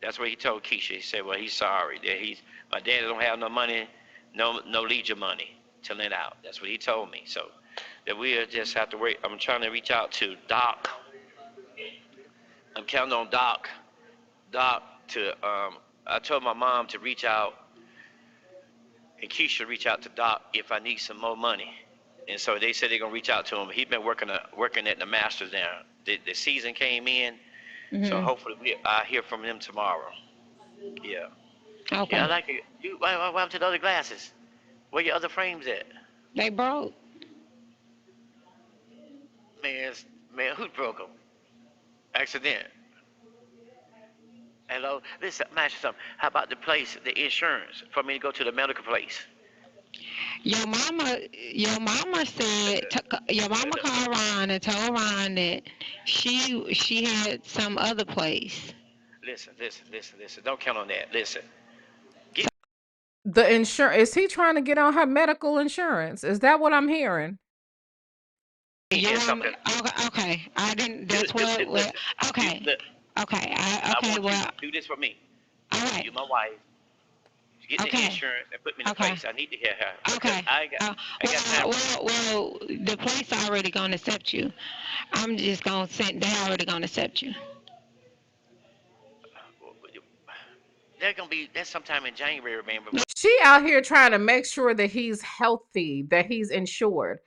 That's what he told Keisha. He said, well, he's sorry that my daddy don't have no money, no leisure money to lend out. That's what he told me. So that we'll just have to wait. I'm trying to reach out to Doc. I'm counting on Doc to I told my mom to reach out and Keisha reach out to Doc if I need some more money. And so they said they're gonna reach out to him. He's been working at the Masters now. The season came in, so hopefully I hear from them tomorrow. Yeah. Okay. Yeah, I like it. What happened to the other glasses? Where your other frames at? They broke. Man, who broke them? Accident. Hello. Listen, I'm asking something. How about the place, the insurance, for me to go to the medical place? Your mama said, your mama called Ron and told Ron that she had some other place. Listen. Don't count on that. Listen. The insurance, is he trying to get on her medical insurance? Is that what I'm hearing? Okay. I didn't. That's what. Okay. Well, do this for me. All right. You, my wife. Get the insurance and put me in the place. I need to hear her. Okay. I got time. Well, the place already gonna accept you. I'm just gonna send. They already gonna accept you. That's sometime in January, man. She out here trying to make sure that he's healthy, that he's insured.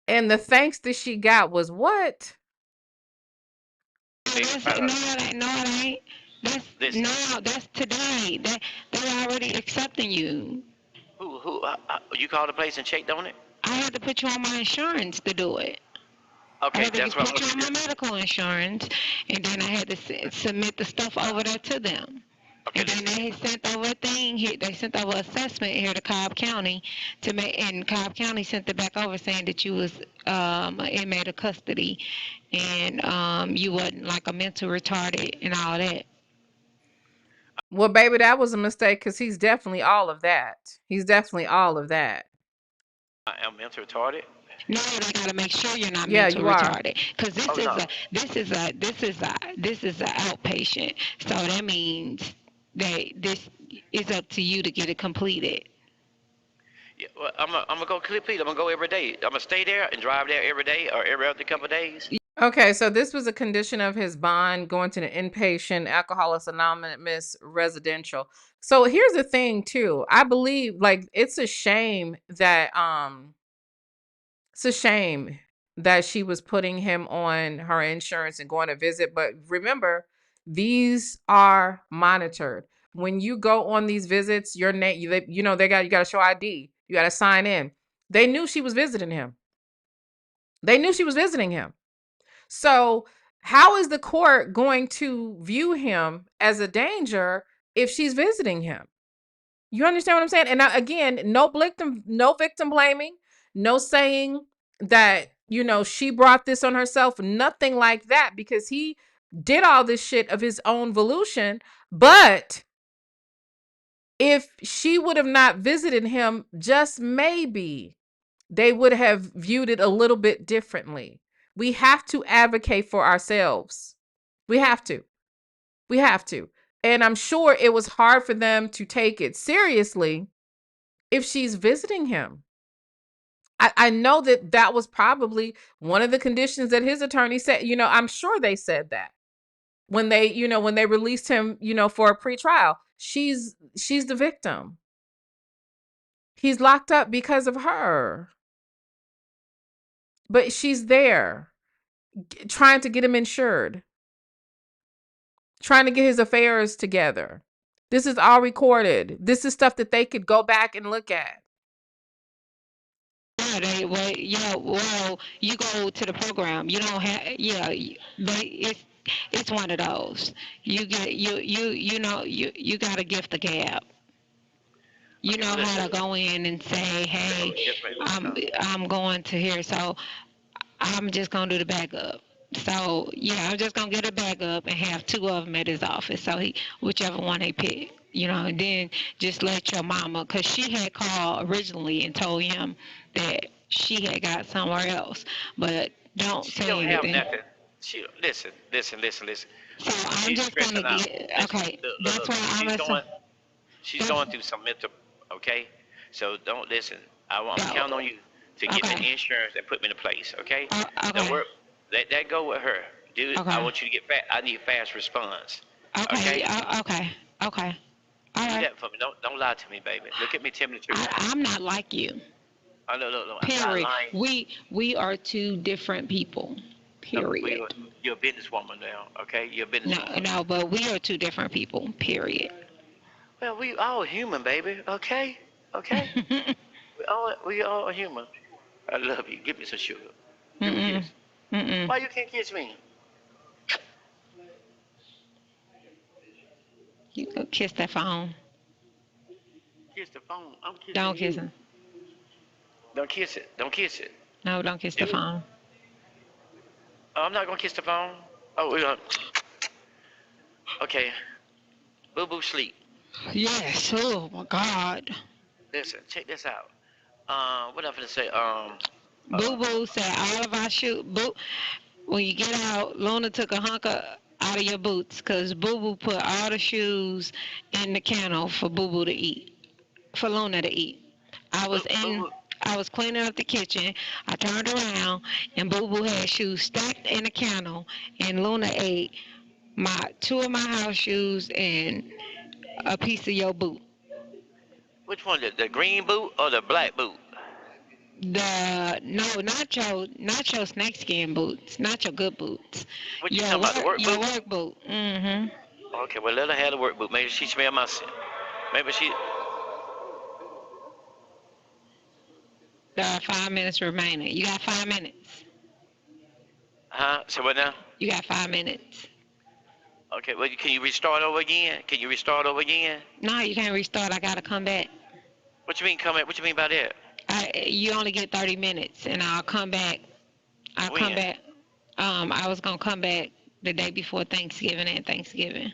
And the thanks that she got was what? No, it ain't. That's today. They're already accepting you. Who? You called the place and checked on it? I had to put you on my insurance to do it. Okay, I had to that's what put you on my medical insurance, and then I had to submit the stuff over there to them. Okay, and then they sent over a thing here. They sent over assessment here to Cobb County and Cobb County sent it back over saying that you was an inmate of custody, and you wasn't like a mental retarded and all that. Well, baby, that was a mistake because he's definitely all of that. He's definitely all of that. I am mental retarded. No, they gotta make sure you're not mental retarded, because this is a outpatient. So that means that this is up to you to get it completed. Yeah, well, I'm gonna go complete. I'm gonna go every day. I'm gonna stay there and drive there every day or every other couple of days. Okay, so this was a condition of his bond, going to the inpatient Alcoholics Anonymous residential. So here's the thing too. I believe it's a shame that she was putting him on her insurance and going to visit. But remember, These are monitored. When you go on these visits, your name, you got to show ID. You got to sign in. They knew she was visiting him. So how is the court going to view him as a danger if she's visiting him? You understand what I'm saying? And again, no victim blaming, no saying that, she brought this on herself, nothing like that, because he did all this shit of his own volition. But if she would have not visited him, just maybe they would have viewed it a little bit differently. We have to advocate for ourselves. We have to. And I'm sure it was hard for them to take it seriously if she's visiting him. I know that was probably one of the conditions that his attorney said. I'm sure they said that when they released him, for a pretrial. She's the victim. He's locked up because of her. But she's there trying to get him insured, trying to get his affairs together. This is all recorded. This is stuff that they could go back and look at. Well, you go to the program. You don't have, but it's one of those. You get you got to gift the gab. You know how to go in and say, hey, I'm going to here, so I'm just gonna do the backup. So I'm just gonna get a backup and have two of them at his office. So whichever one they pick, and then just let your mama, cause she had called originally and told him that she had got somewhere else, but don't She say don't have anything. nothing. Listen. So I'm just gonna get okay. That's why I'm She's going through some mental. Okay, so don't listen. I'm counting on you to get me insurance and put me in a place. Okay. Don't worry. Let that go with her, dude. I want you to get fast. I need fast response. Okay. Okay. Okay. All Do right. that for me. Don't lie to me, baby. Look at me. Tell me the truth. I'm not like you. Oh, no. I'm not Period. lying. We are two different people. Period. No, you're a businesswoman now. Okay, you're a businesswoman. No, but we are two different people. Period. Well, we all human, baby. Okay. we all human. I love you. Give me some sugar. Give me a kiss. Why you can't kiss me? You go kiss that phone. Kiss the phone. I'm kissing Don't you. kiss him. Don't kiss it. Don't kiss it. No, don't kiss the phone. Oh, I'm not gonna kiss the phone. Oh, we're gonna. Okay. Boo boo sleep. Yes. Oh my God. Listen, check this out. What I'm gonna say? Boo Boo said all of our shoes. Boo, when you get out, Luna took a hunk out of your boots because Boo Boo put all the shoes in the kennel for Boo Boo to eat, for Luna to eat. I was cleaning up the kitchen. I turned around and Boo Boo had shoes stacked in the kennel, and Luna ate two of my house shoes and a piece of your boot. Which one? The green boot or the black boot? Not your snakeskin boots, not your good boots. What you talking about? The work boot? Your work boot. Okay, well let her have the work boot. Maybe she smell my scent. Maybe she. There are 5 minutes remaining. You got 5 minutes. Huh? So what now? You got 5 minutes. Okay, well can you restart over again? No, you can't restart. I gotta come back. What you mean come back? What you mean by that? You only get 30 minutes, and I'll come back. I was gonna come back the day before Thanksgiving and Thanksgiving.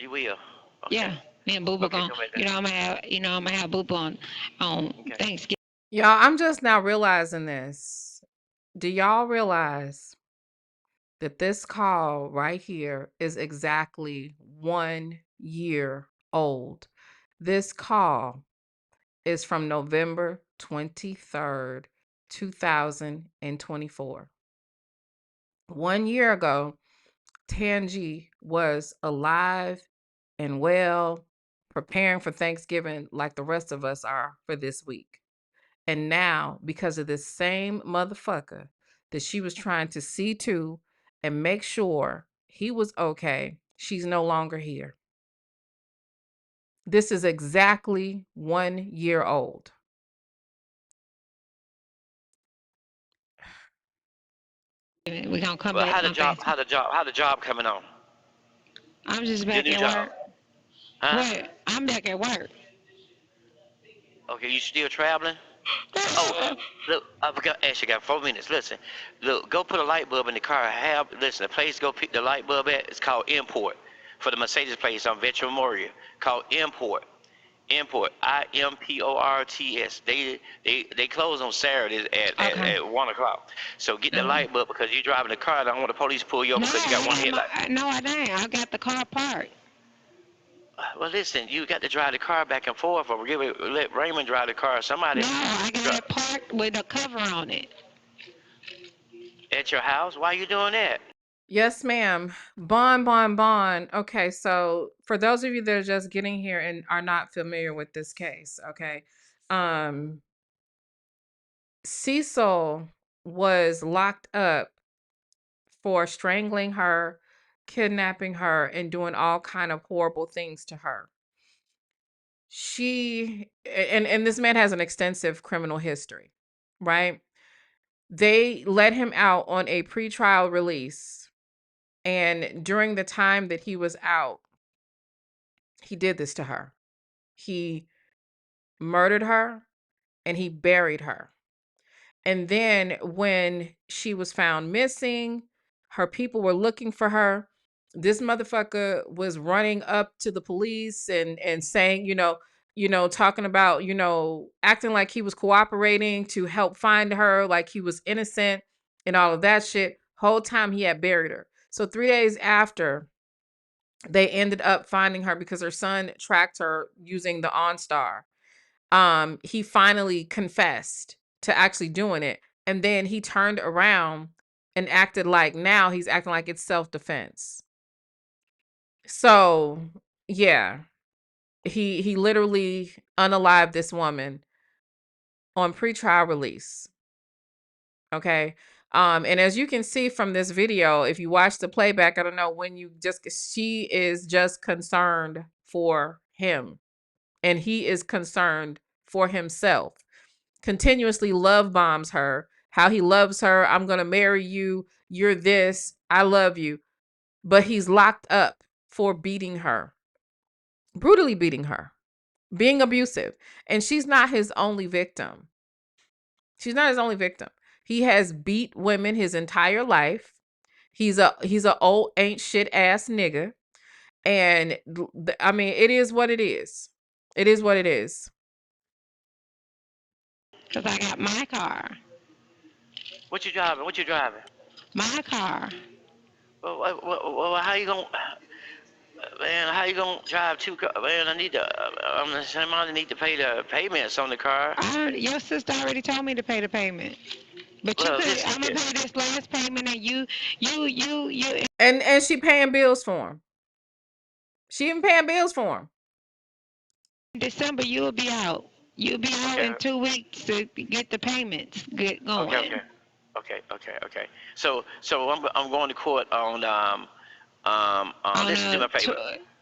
You will. Okay. Yeah, me and Boo Boo gonna. I'm gonna have Boo Boo on Thanksgiving. Y'all, I'm just now realizing this. Do y'all realize that this call right here is exactly 1 year old? This call is from November 23rd, 2024. 1 year ago, Tange was alive and well, preparing for Thanksgiving like the rest of us are for this week. And now, because of this same motherfucker that she was trying to see to and make sure He was okay. She's no longer here. This is exactly 1 year old. We're gonna come Well, back on Facebook. how the job coming on? I'm just Your back new at job. work. Huh? What? I'm back at work. Okay, you still traveling? Oh, look, I forgot to ask you, got 4 minutes. Listen, look, go put a light bulb in the car. Listen, the place go pick the light bulb at, it's called Import. For the Mercedes place on Veteran Memorial, called Import. Import, IMPORTS. They close on Saturdays at 1 o'clock. So get the light bulb because you're driving the car. I don't want the police to pull you over because you got one headlight. No, I didn't. I got the car parked. Well, listen, you got to drive the car back and forth, or let Raymond drive the car. Somebody. No, I got it parked with a cover on it. At your house? Why are you doing that? Yes, ma'am. Bond. Okay, so for those of you that are just getting here and are not familiar with this case, okay, Cecil was locked up for strangling her, kidnapping her, and doing all kind of horrible things to her. And this man has an extensive criminal history, right? They let him out on a pretrial release, and during the time that he was out, he did this to her. He murdered her and he buried her. And then when she was found missing, her people were looking for her. This motherfucker was running up to the police and saying, talking about, acting like he was cooperating to help find her, like he was innocent and all of that shit. Whole time he had buried her. So 3 days after, they ended up finding her because her son tracked her using the OnStar. He finally confessed to actually doing it. And then he turned around and now he's acting like it's self-defense. So yeah, he literally unalived this woman on pretrial release. Okay. And as you can see from this video, if you watch the playback, I don't know when she is just concerned for him and he is concerned for himself. Continuously love bombs her, how he loves her. I'm going to marry you. You're this. I love you. But he's locked up for beating her, brutally beating her, being abusive. And she's not his only victim. She's not his only victim. He has beat women his entire life. He's a old ain't shit ass nigga. And I mean, it is what it is. It is what it is. Because I got my car. What you driving? My car. Well, how you gonna, man? How you gonna drive two cars? Man, I need to pay the payments on the car. Your sister already told me to pay the payment. But I'm gonna pay this last payment, and you. And she paying bills for him. She even paying bills for him. December, you'll be out. You'll be out in 2 weeks to get the payments get going. Okay. So I'm going to court on listen to my paper.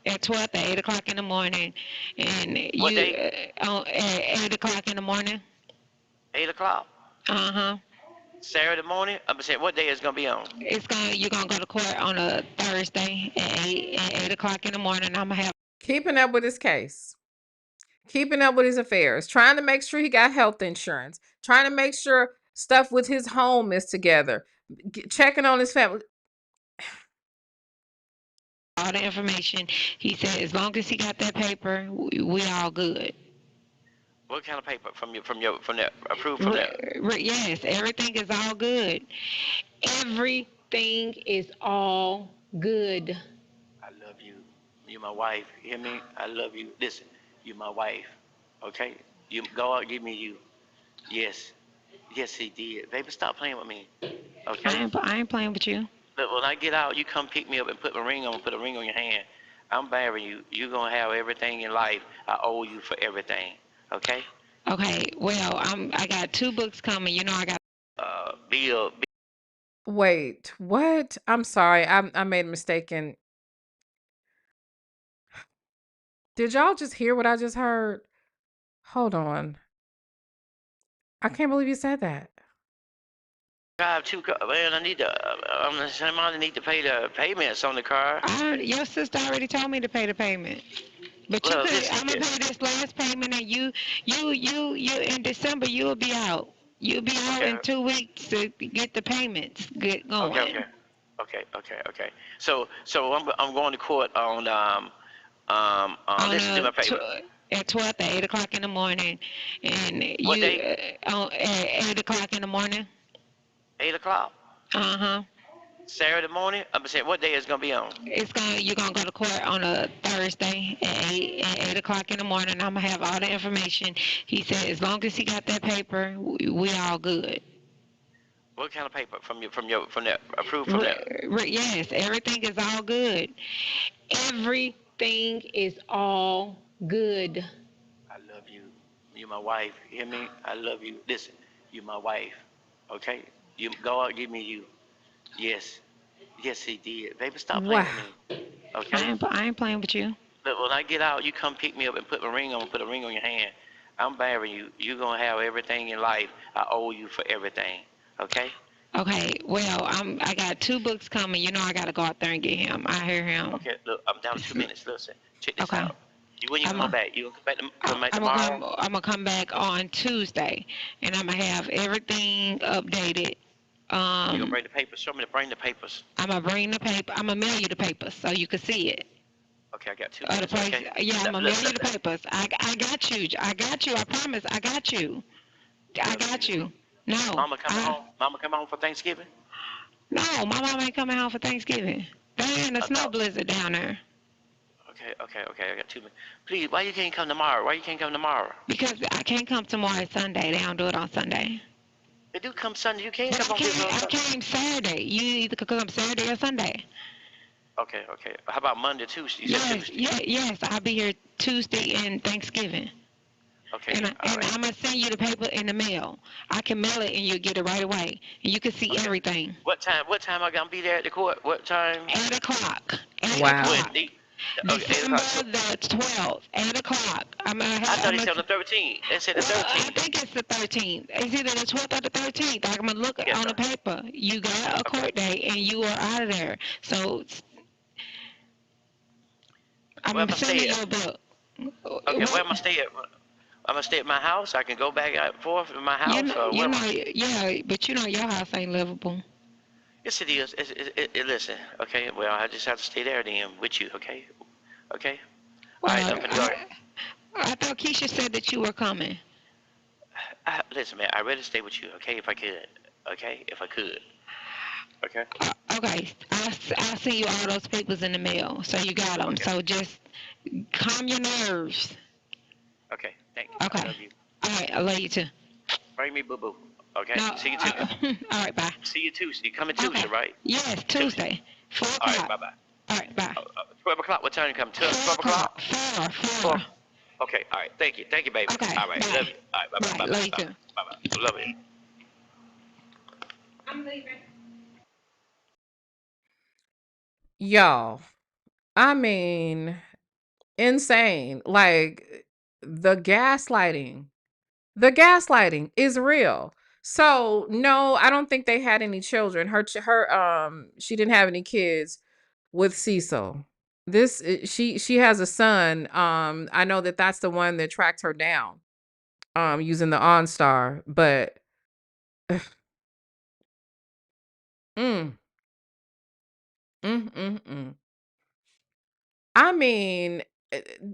At 12 at 8 o'clock in the morning, and What day? At 8 o'clock in the morning. 8 o'clock. Saturday morning. I'm saying, what day is it gonna be on? You're gonna go to court on a Thursday at 8 o'clock in the morning. I'm gonna have keeping up with his case, keeping up with his affairs, trying to make sure he got health insurance, trying to make sure stuff with his home is together, checking on his family. All the information. He said as long as he got that paper, we all good. What kind of paper from the approved from that? Yes, everything is all good. Everything is all good. I love you. You're my wife. You hear me? I love you. Listen, you're my wife. Okay? You go out, give me you. Yes, he did. Baby, stop playing with me. Okay? I ain't playing with you. But when I get out, you come pick me up and put a ring on your hand. I'm marrying you. You're going to have everything in life. I owe you for everything. Okay? Okay, well, I got 2 books coming. You know I got Bill Wait, what? I'm sorry. I made a mistake. Did y'all just hear what I just heard? Hold on. I can't believe you said that. Drive two car. Man, I need to. I'm the same amount. I need to pay the payments on the car. Your sister already told me to pay the payment. But Well, I'm gonna pay this last payment, and you in December you'll be out. You'll be out in 2 weeks to get the payments get going. Okay. So I'm going to court on listen to my paper. At 12 at 8 o'clock in the morning, and What you day? at 8 o'clock in the morning. 8 o'clock. Uh-huh. Saturday morning. I'm saying what day is gonna be on? You're gonna go to court on a Thursday at 8 o'clock in the morning. I'm gonna have all the information. He said as long as he got that paper, we all good. What kind of paper from that approved from there? Yes, everything is all good. Everything is all good. I love you. You're my wife. You hear me? I love you. Listen, you're my wife. Okay? You go out, give me you. Yes. Yes, he did. Baby, stop playing with me. Okay? I ain't playing with you. But when I get out, you come pick me up and put my ring on, put a ring on your hand. I'm marrying you. You're going to have everything in life. I owe you for everything. Okay? Okay, well, I got 2 books coming. You know I got to go out there and get him. I hear him. Okay, look, I'm down to 2 minutes. Listen, check this out. When you come back? You going to come back tomorrow? I'm going to come back on Tuesday, and I'm going to have everything updated. You going to bring the papers? Show me to bring the papers. I'm going to bring the paper. I'm going to mail you the papers so you can see it. Okay, I got 2 minutes. Okay. Yeah, I'm going to mail you the papers. I got you. I got you. I promise. I got you. I got you. No. Mama coming home? Mama come home for Thanksgiving? No, my mom ain't coming home for Thanksgiving. They ain't a snow blizzard down there. Okay. I got 2 minutes. Please, why you can't come tomorrow? Because I can't come tomorrow. It's Sunday. They don't do it on Sunday. They do come Sunday. You can't come on Sunday. I came Saturday. You either could come Saturday or Sunday. Okay. How about Monday, Tuesday? Yes. I'll be here Tuesday and Thanksgiving. Okay. And I'm going to send you the paper in the mail. I can mail it and you'll get it right away. And you can see everything. What time I going to be there at the court? What time? 8 o'clock. Wow. December the 12th, 8 o'clock. I thought he said the 13th. They said the 13th. I think it's the 13th. It's either the 12th or the 13th. I'm going to look on the paper. You got a court date and you are out of there. So I'm sending you a book. Okay, where am I stay at? I'm going to stay at my house? I can go back and forth to my house? But you know your house ain't livable. Yes, it is. Listen, okay, well, I just have to stay there then with you, okay? Okay? Well, all right, I'm going to go. I thought Keisha said that you were coming. Listen, man, I'd rather stay with you, okay, if I could. Okay? If I could. Okay? Okay. I'll send you all those papers in the mail, so you got them. Okay. So just calm your nerves. Okay, thank you. Okay. I love you. All right, I love you too. Bring me boo-boo. Okay, no, see you Tuesday. All right, bye. See you Tuesday. You coming Tuesday, right? Yes, Tuesday. 4 o'clock. All right, bye-bye. All right, bye. 12 o'clock, what time you come? 12 o'clock? 4. Okay, all right. Thank you, baby. Okay, all right, bye. Love you. All right, bye-bye. Bye. Love you too. Bye-bye. Love you. I'm leaving. Y'all, I mean, insane. Like, the gaslighting is real. So no, I don't think they had any children. She didn't have any kids with Cecil. She has a son. I know that's the one that tracked her down using the OnStar, but mm, mm, mm, mm. I mean,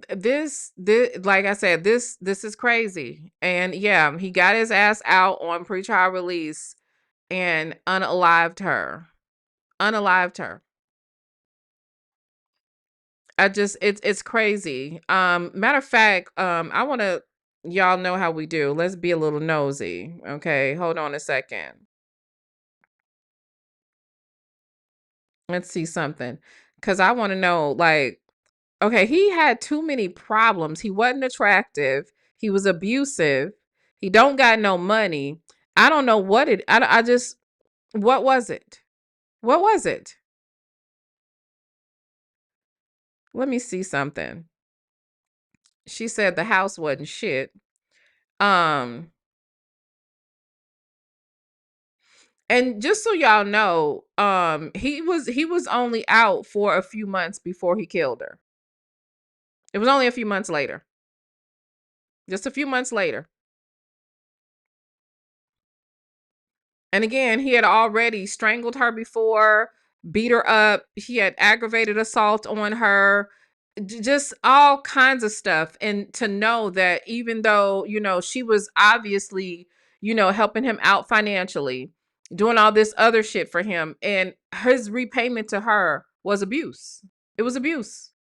this like I said, this is crazy. And yeah, he got his ass out on pretrial release and unalived her. It's crazy. Matter of fact, I want to y'all know how we do. Let's be a little nosy. Okay, hold on a second. Let's see something. Cuz I want to know, like, okay, he had too many problems. He wasn't attractive. He was abusive. He don't got no money. I don't know what I just What was it? What was it? Let me see something. She said the house wasn't shit. Um, and just so y'all know, he was only out for a few months before he killed her. It was only a few months later. Just a few months later. And again, he had already strangled her before, beat her up. He had aggravated assault on her, just all kinds of stuff. And to know that even though, she was obviously, helping him out financially, doing all this other shit for him, and his repayment to her was abuse. It was abuse.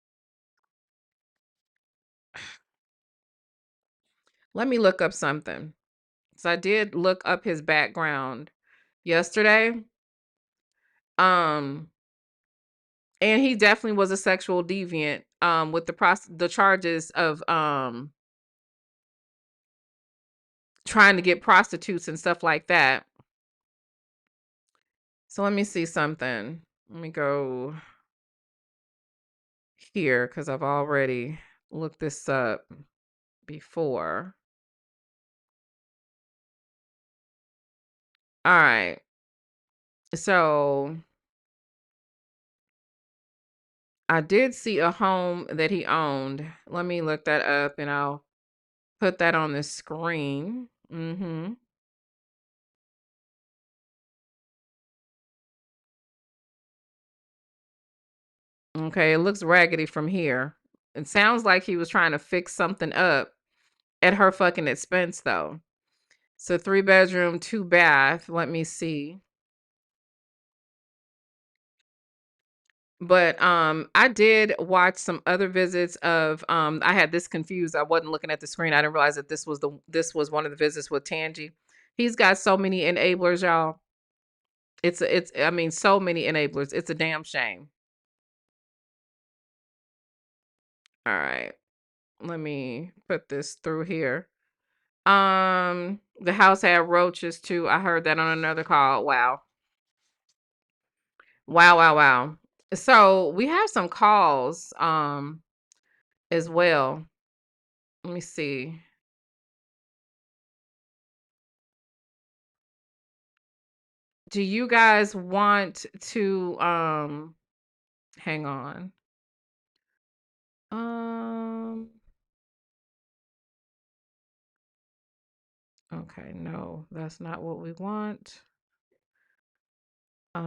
Let me look up something. So I did look up his background yesterday. Um, and he definitely was a sexual deviant with the charges of trying to get prostitutes and stuff like that. So let me see something. Let me go here because I've already looked this up before. All right. So I did see a home that he owned. Let me look that up and I'll put that on the screen. Mm-hmm. Okay, it looks raggedy from here. It sounds like he was trying to fix something up at her fucking expense, though. So 3-bedroom, 2-bath. Let me see. But I did watch some other visits of I had this confused. I wasn't looking at the screen. I didn't realize that this was one of the visits with Tange. He's got so many enablers, y'all. It's I mean, so many enablers. It's a damn shame. All right. Let me put this through here. The house had roaches too. I heard that on another call. Wow. Wow, wow, wow. So we have some calls as well. Let me see. Do you guys want to hang on? Okay, no, that's not what we want. Let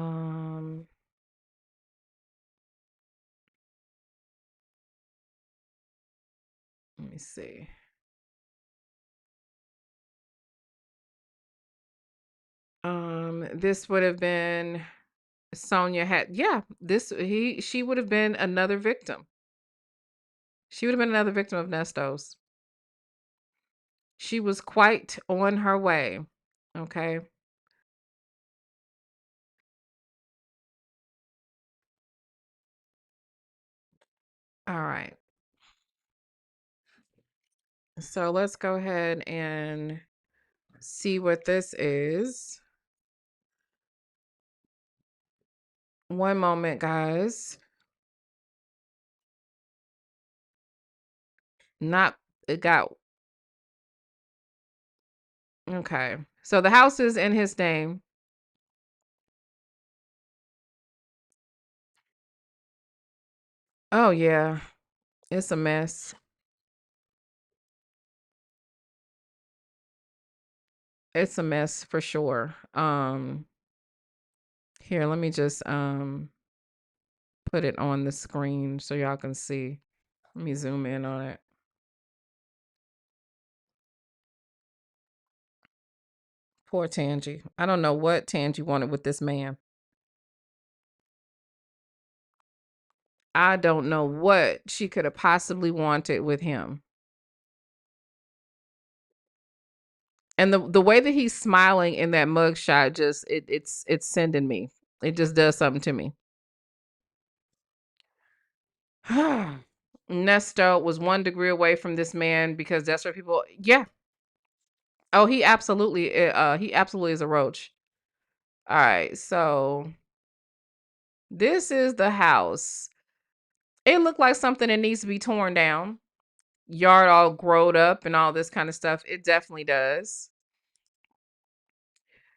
me see. This would have been Sonia had, yeah, she would have been another victim. She would have been another victim of Nestos. She was quite on her way. Okay. All right. So let's go ahead and see what this is. One moment, guys. It got okay. So the house is in his name. Oh yeah. It's a mess. It's a mess for sure. Here, let me just put it on the screen so y'all can see. Let me zoom in on it. Poor Tange. I don't know what Tange wanted with this man. I don't know what she could have possibly wanted with him. And the way that he's smiling in that mugshot just it's sending me. It just does something to me. Nesto was 1 degree away from this man because that's where people, yeah. Oh, he absolutely is a roach. All right, so this is the house. It looked like something that needs to be torn down. Yard all growed up and all this kind of stuff. It definitely does.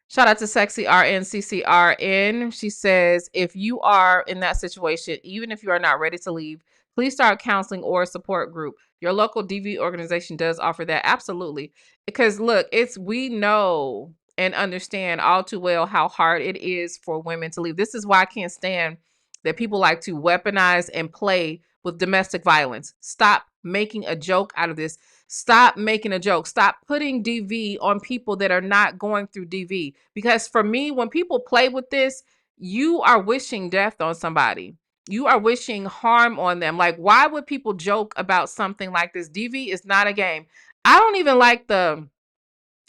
Shout out to Sexy RNCCRN. She says, if you are in that situation, even if you are not ready to leave, please start counseling or a support group. Your local DV organization does offer that. Absolutely. Because look, we know and understand all too well how hard it is for women to leave. This is why I can't stand that people like to weaponize and play with domestic violence. Stop making a joke out of this. Stop making a joke. Stop putting DV on people that are not going through DV. Because for me, when people play with this, you are wishing death on somebody. You are wishing harm on them. Like, why would people joke about something like this? DV is not a game. I don't even like the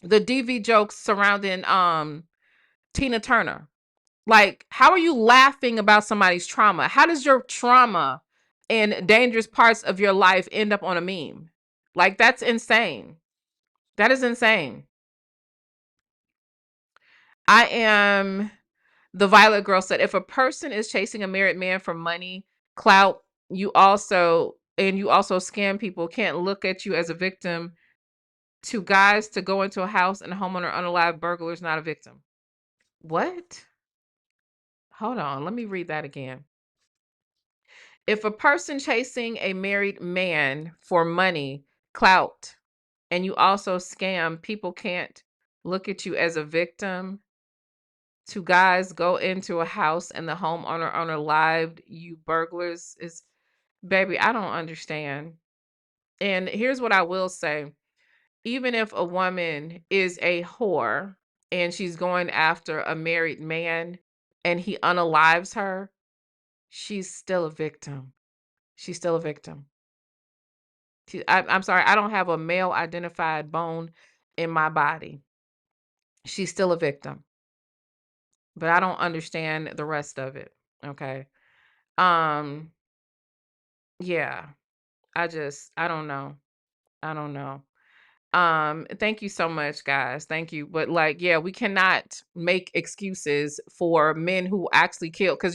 DV jokes surrounding Tina Turner. Like, how are you laughing about somebody's trauma? How does your trauma and dangerous parts of your life end up on a meme? Like, that's insane. That is insane. I am the Violet Girl said, if a person is chasing a married man for money, clout, you also scam people, can't look at you as a victim. To guys to go into a house and a homeowner unalive burglar is not a victim. What? Hold on, let me read that again. If a person chasing a married man for money, clout, and you also scam, people can't look at you as a victim. To guys go into a house and the homeowner unalived, you burglars is, baby, I don't understand. And here's what I will say. Even if a woman is a whore and she's going after a married man and he unalives her, she's still a victim. She's still a victim. I'm sorry, I don't have a male identified bone in my body. She's still a victim. But I don't understand the rest of it. Okay. Um, yeah. I don't know. I don't know. Thank you so much, guys. Thank you. But like, yeah, we cannot make excuses for men who actually kill, because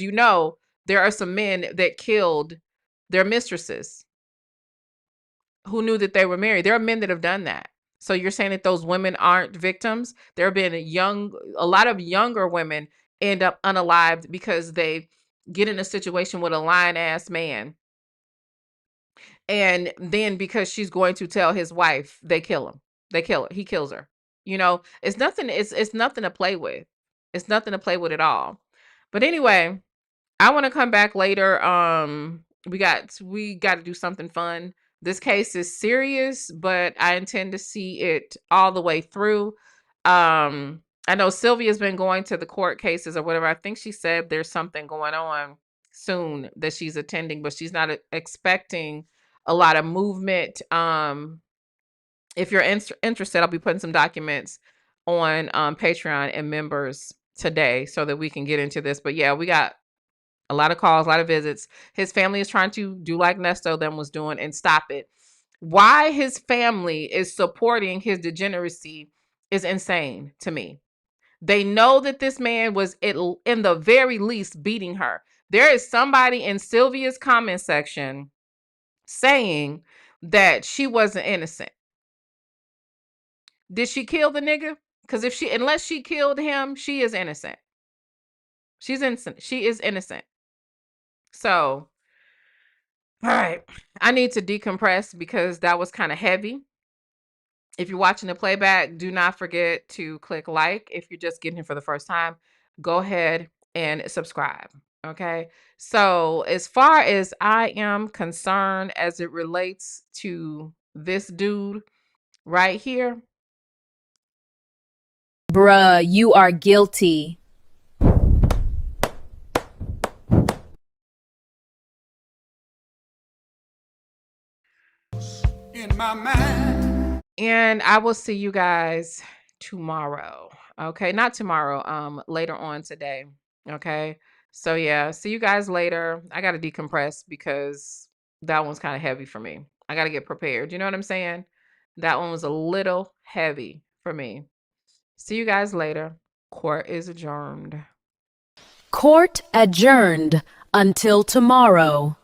there are some men that killed their mistresses who knew that they were married. There are men that have done that. So you're saying that those women aren't victims? There have been a lot of younger women end up unalived because they get in a situation with a lying ass man. And then because she's going to tell his wife, they kill him. They kill her. He kills her. It's nothing. It's nothing to play with. It's nothing to play with at all. But anyway, I want to come back later. We got to do something fun. This case is serious, but I intend to see it all the way through. I know Sylvia's been going to the court cases or whatever. I think she said there's something going on soon that she's attending, but she's not expecting a lot of movement. If you're interested, I'll be putting some documents on Patreon and members today so that we can get into this. But yeah, we got a lot of calls, a lot of visits. His family is trying to do like Nesto then was doing and stop it. Why his family is supporting his degeneracy is insane to me. They know that this man was in the very least beating her. There is somebody in Sylvia's comment section saying that she wasn't innocent. Did she kill the nigga? Because unless she killed him, she is innocent. She's innocent. She is innocent. So, all right. I need to decompress because that was kind of heavy. If you're watching the playback, do not forget to click like. If you're just getting here for the first time, go ahead and subscribe. Okay. So as far as I am concerned, as it relates to this dude right here. Bruh, you are guilty. In my mind. And I will see you guys tomorrow. Okay. Not tomorrow. Later on today. Okay. So yeah, see you guys later. I got to decompress because that one's kind of heavy for me. I got to get prepared. You know what I'm saying? That one was a little heavy for me. See you guys later. Court is adjourned. Court adjourned until tomorrow.